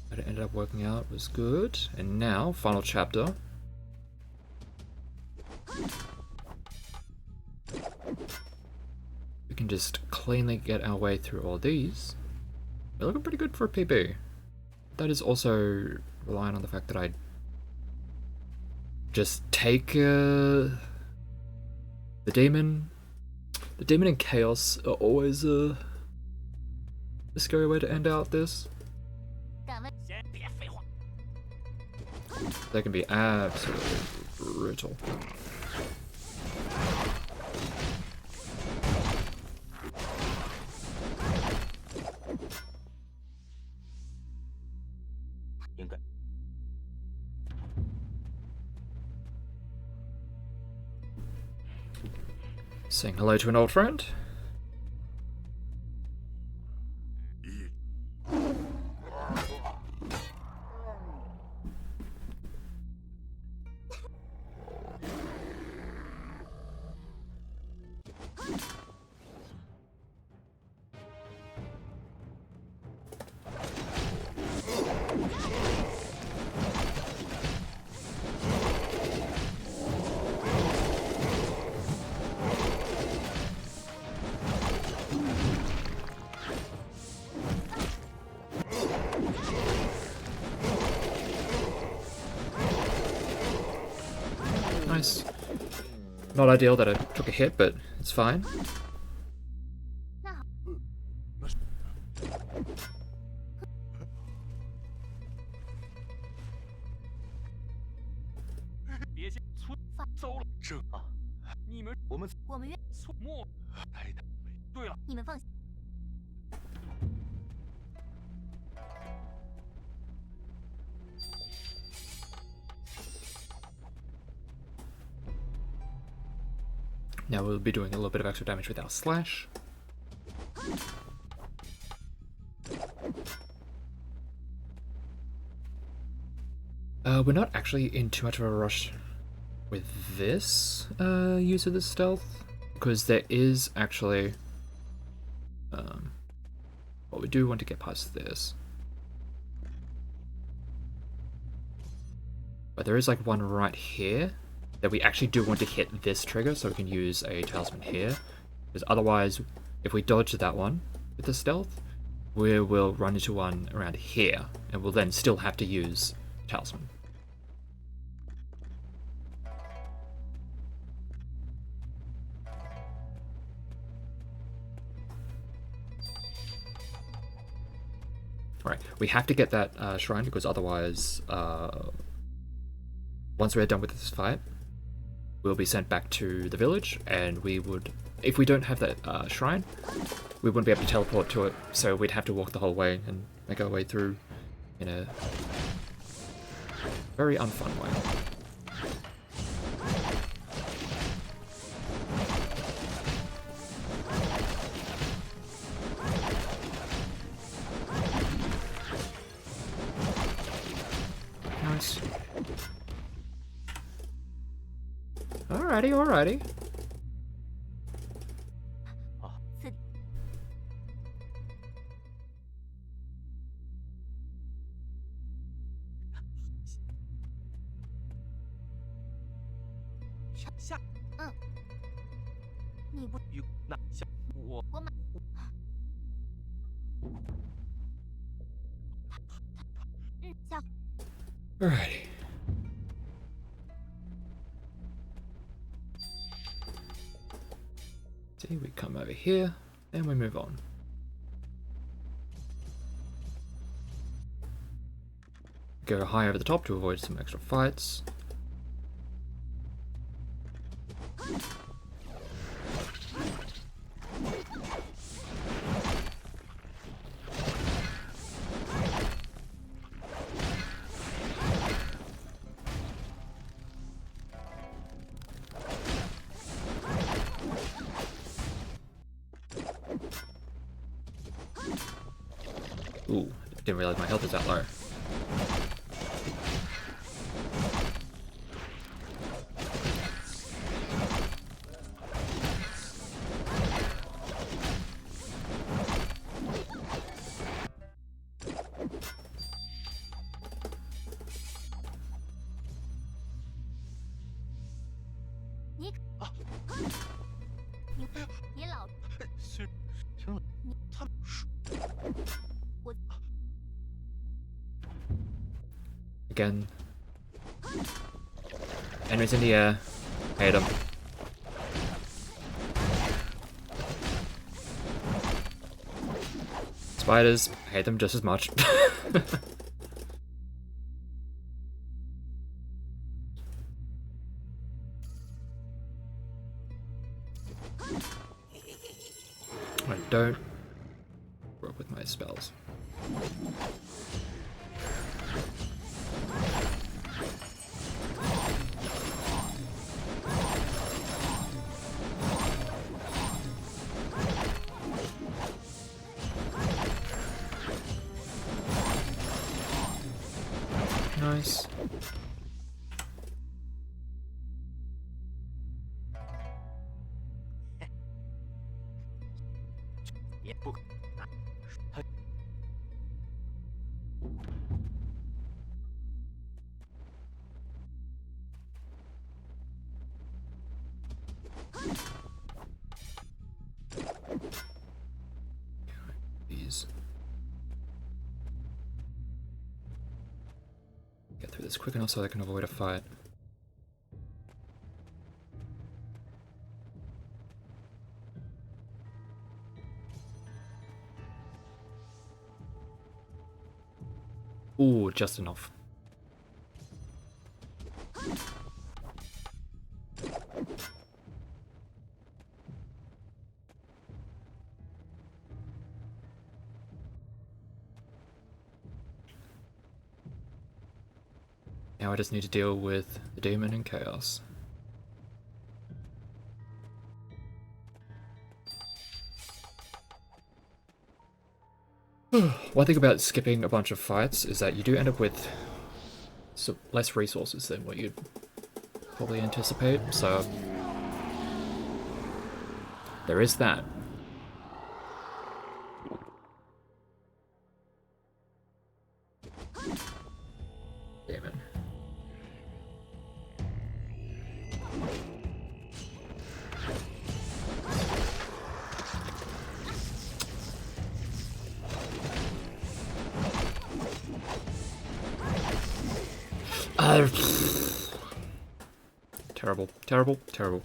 But it ended up working out, was good. And now, final chapter. We can just cleanly get our way through all these. We're looking pretty good for a PB. That is also relying on the fact that I just take the demon. The demon and chaos are always a scary way to end out this. They can be absolutely brutal. Saying hello to an old friend. Nice. Not ideal that I took a hit, but it's fine. Now we'll be doing a little bit of extra damage with our slash. We're not actually in too much of a rush with this use of the stealth, because there is actually... well, we do want to get past this. But there is like one right here that we actually do want to hit this trigger, so we can use a talisman here. Because otherwise, if we dodge that one with the stealth, we will run into one around here, and we'll then still have to use talisman. Alright, we have to get that shrine, because otherwise, once we're done with this fight, we'll be sent back to the village, and we would, if we don't have that shrine, we wouldn't be able to teleport to it, so we'd have to walk the whole way and make our way through in a very unfun way. Nice. Alrighty, alrighty. Alrighty. See, we come over here, and we move on. Go high over the top to avoid some extra fights. Ooh, didn't realize my health is that low. Again. Enemies in the air. Hate them. Spiders. Hate them just as much. I don't work with my spells. Nice. These. Get through this quick enough so I can avoid a fight. Ooh, just enough. Now I just need to deal with the demon and chaos. One thing about skipping a bunch of fights is that you do end up with less resources than what you'd probably anticipate, so there is that. Demon. Terrible, terrible, terrible.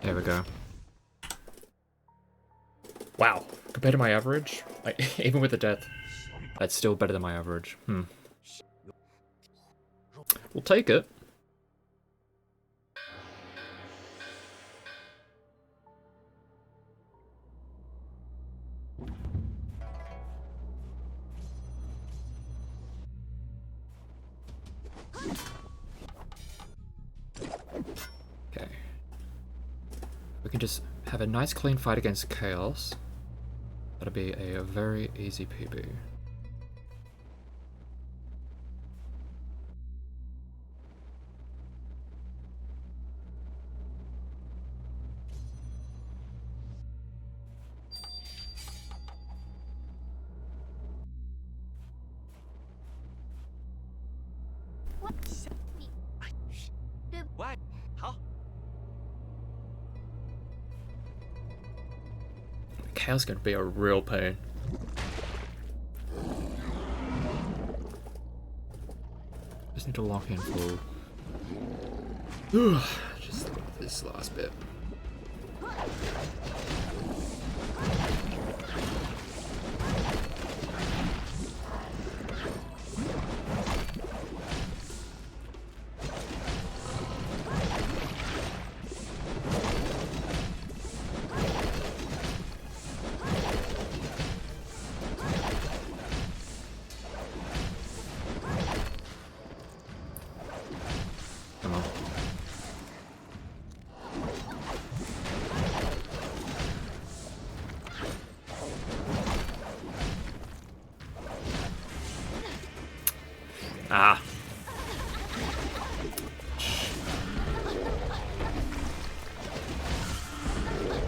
There we go. Wow, compared to my average, even with the death, that's still better than my average. We'll take it. Okay. We can just have a nice clean fight against Chaos. That'll be a very easy PB. What? How? Chaos is gonna be a real pain. Just need to lock in full. Just this last bit. Ah.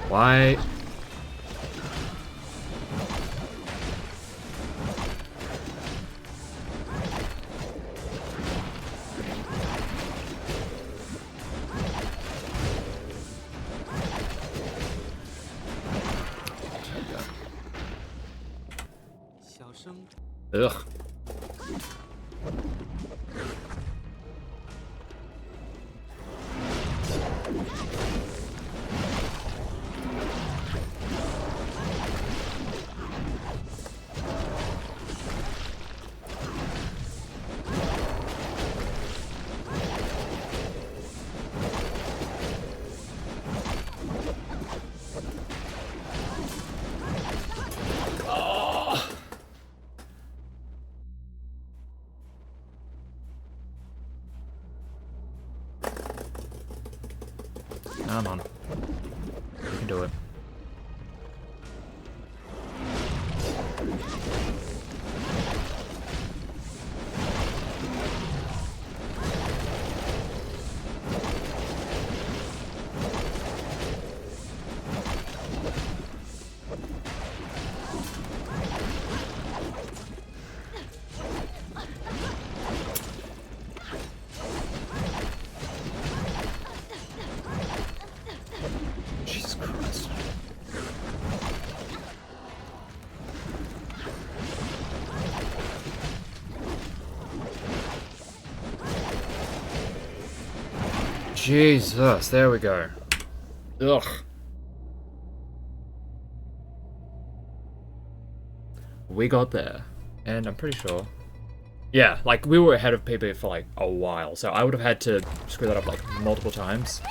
Why? Ugh. Come on. You can do it. Jesus Christ. Jesus, there we go. Ugh. We got there, and I'm pretty sure. Yeah, like we were ahead of PB for like a while, so I would have had to screw that up like multiple times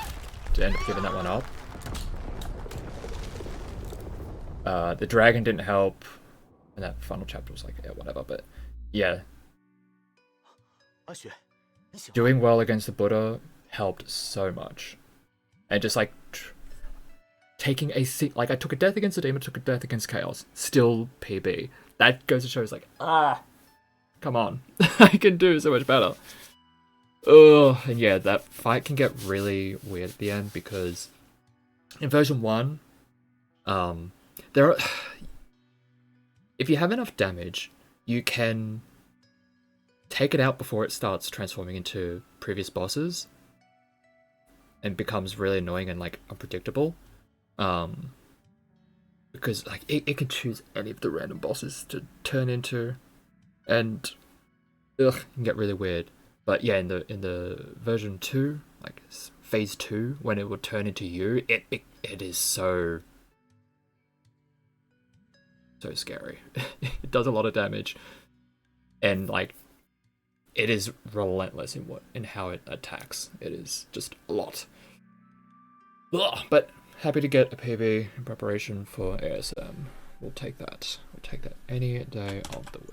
to end up giving that one up. The dragon didn't help, and that final chapter was like, yeah, whatever, but yeah. Doing well against the Buddha helped so much. And just like taking a seat, like I took a death against the demon, took a death against chaos, still PB. That goes to show, it's like, come on, I can do so much better. Ugh, and yeah, that fight can get really weird at the end because in version 1, there are, if you have enough damage, you can take it out before it starts transforming into previous bosses and becomes really annoying and like unpredictable. Because like it can choose any of the random bosses to turn into, and ugh, it can get really weird. But yeah, in the version 2, like phase 2, when it will turn into you, it is so scary. It does a lot of damage, and like it is relentless in how it attacks. It is just a lot. Ugh, but happy to get a PB in preparation for ASM. We'll take that. We'll take that any day of the week.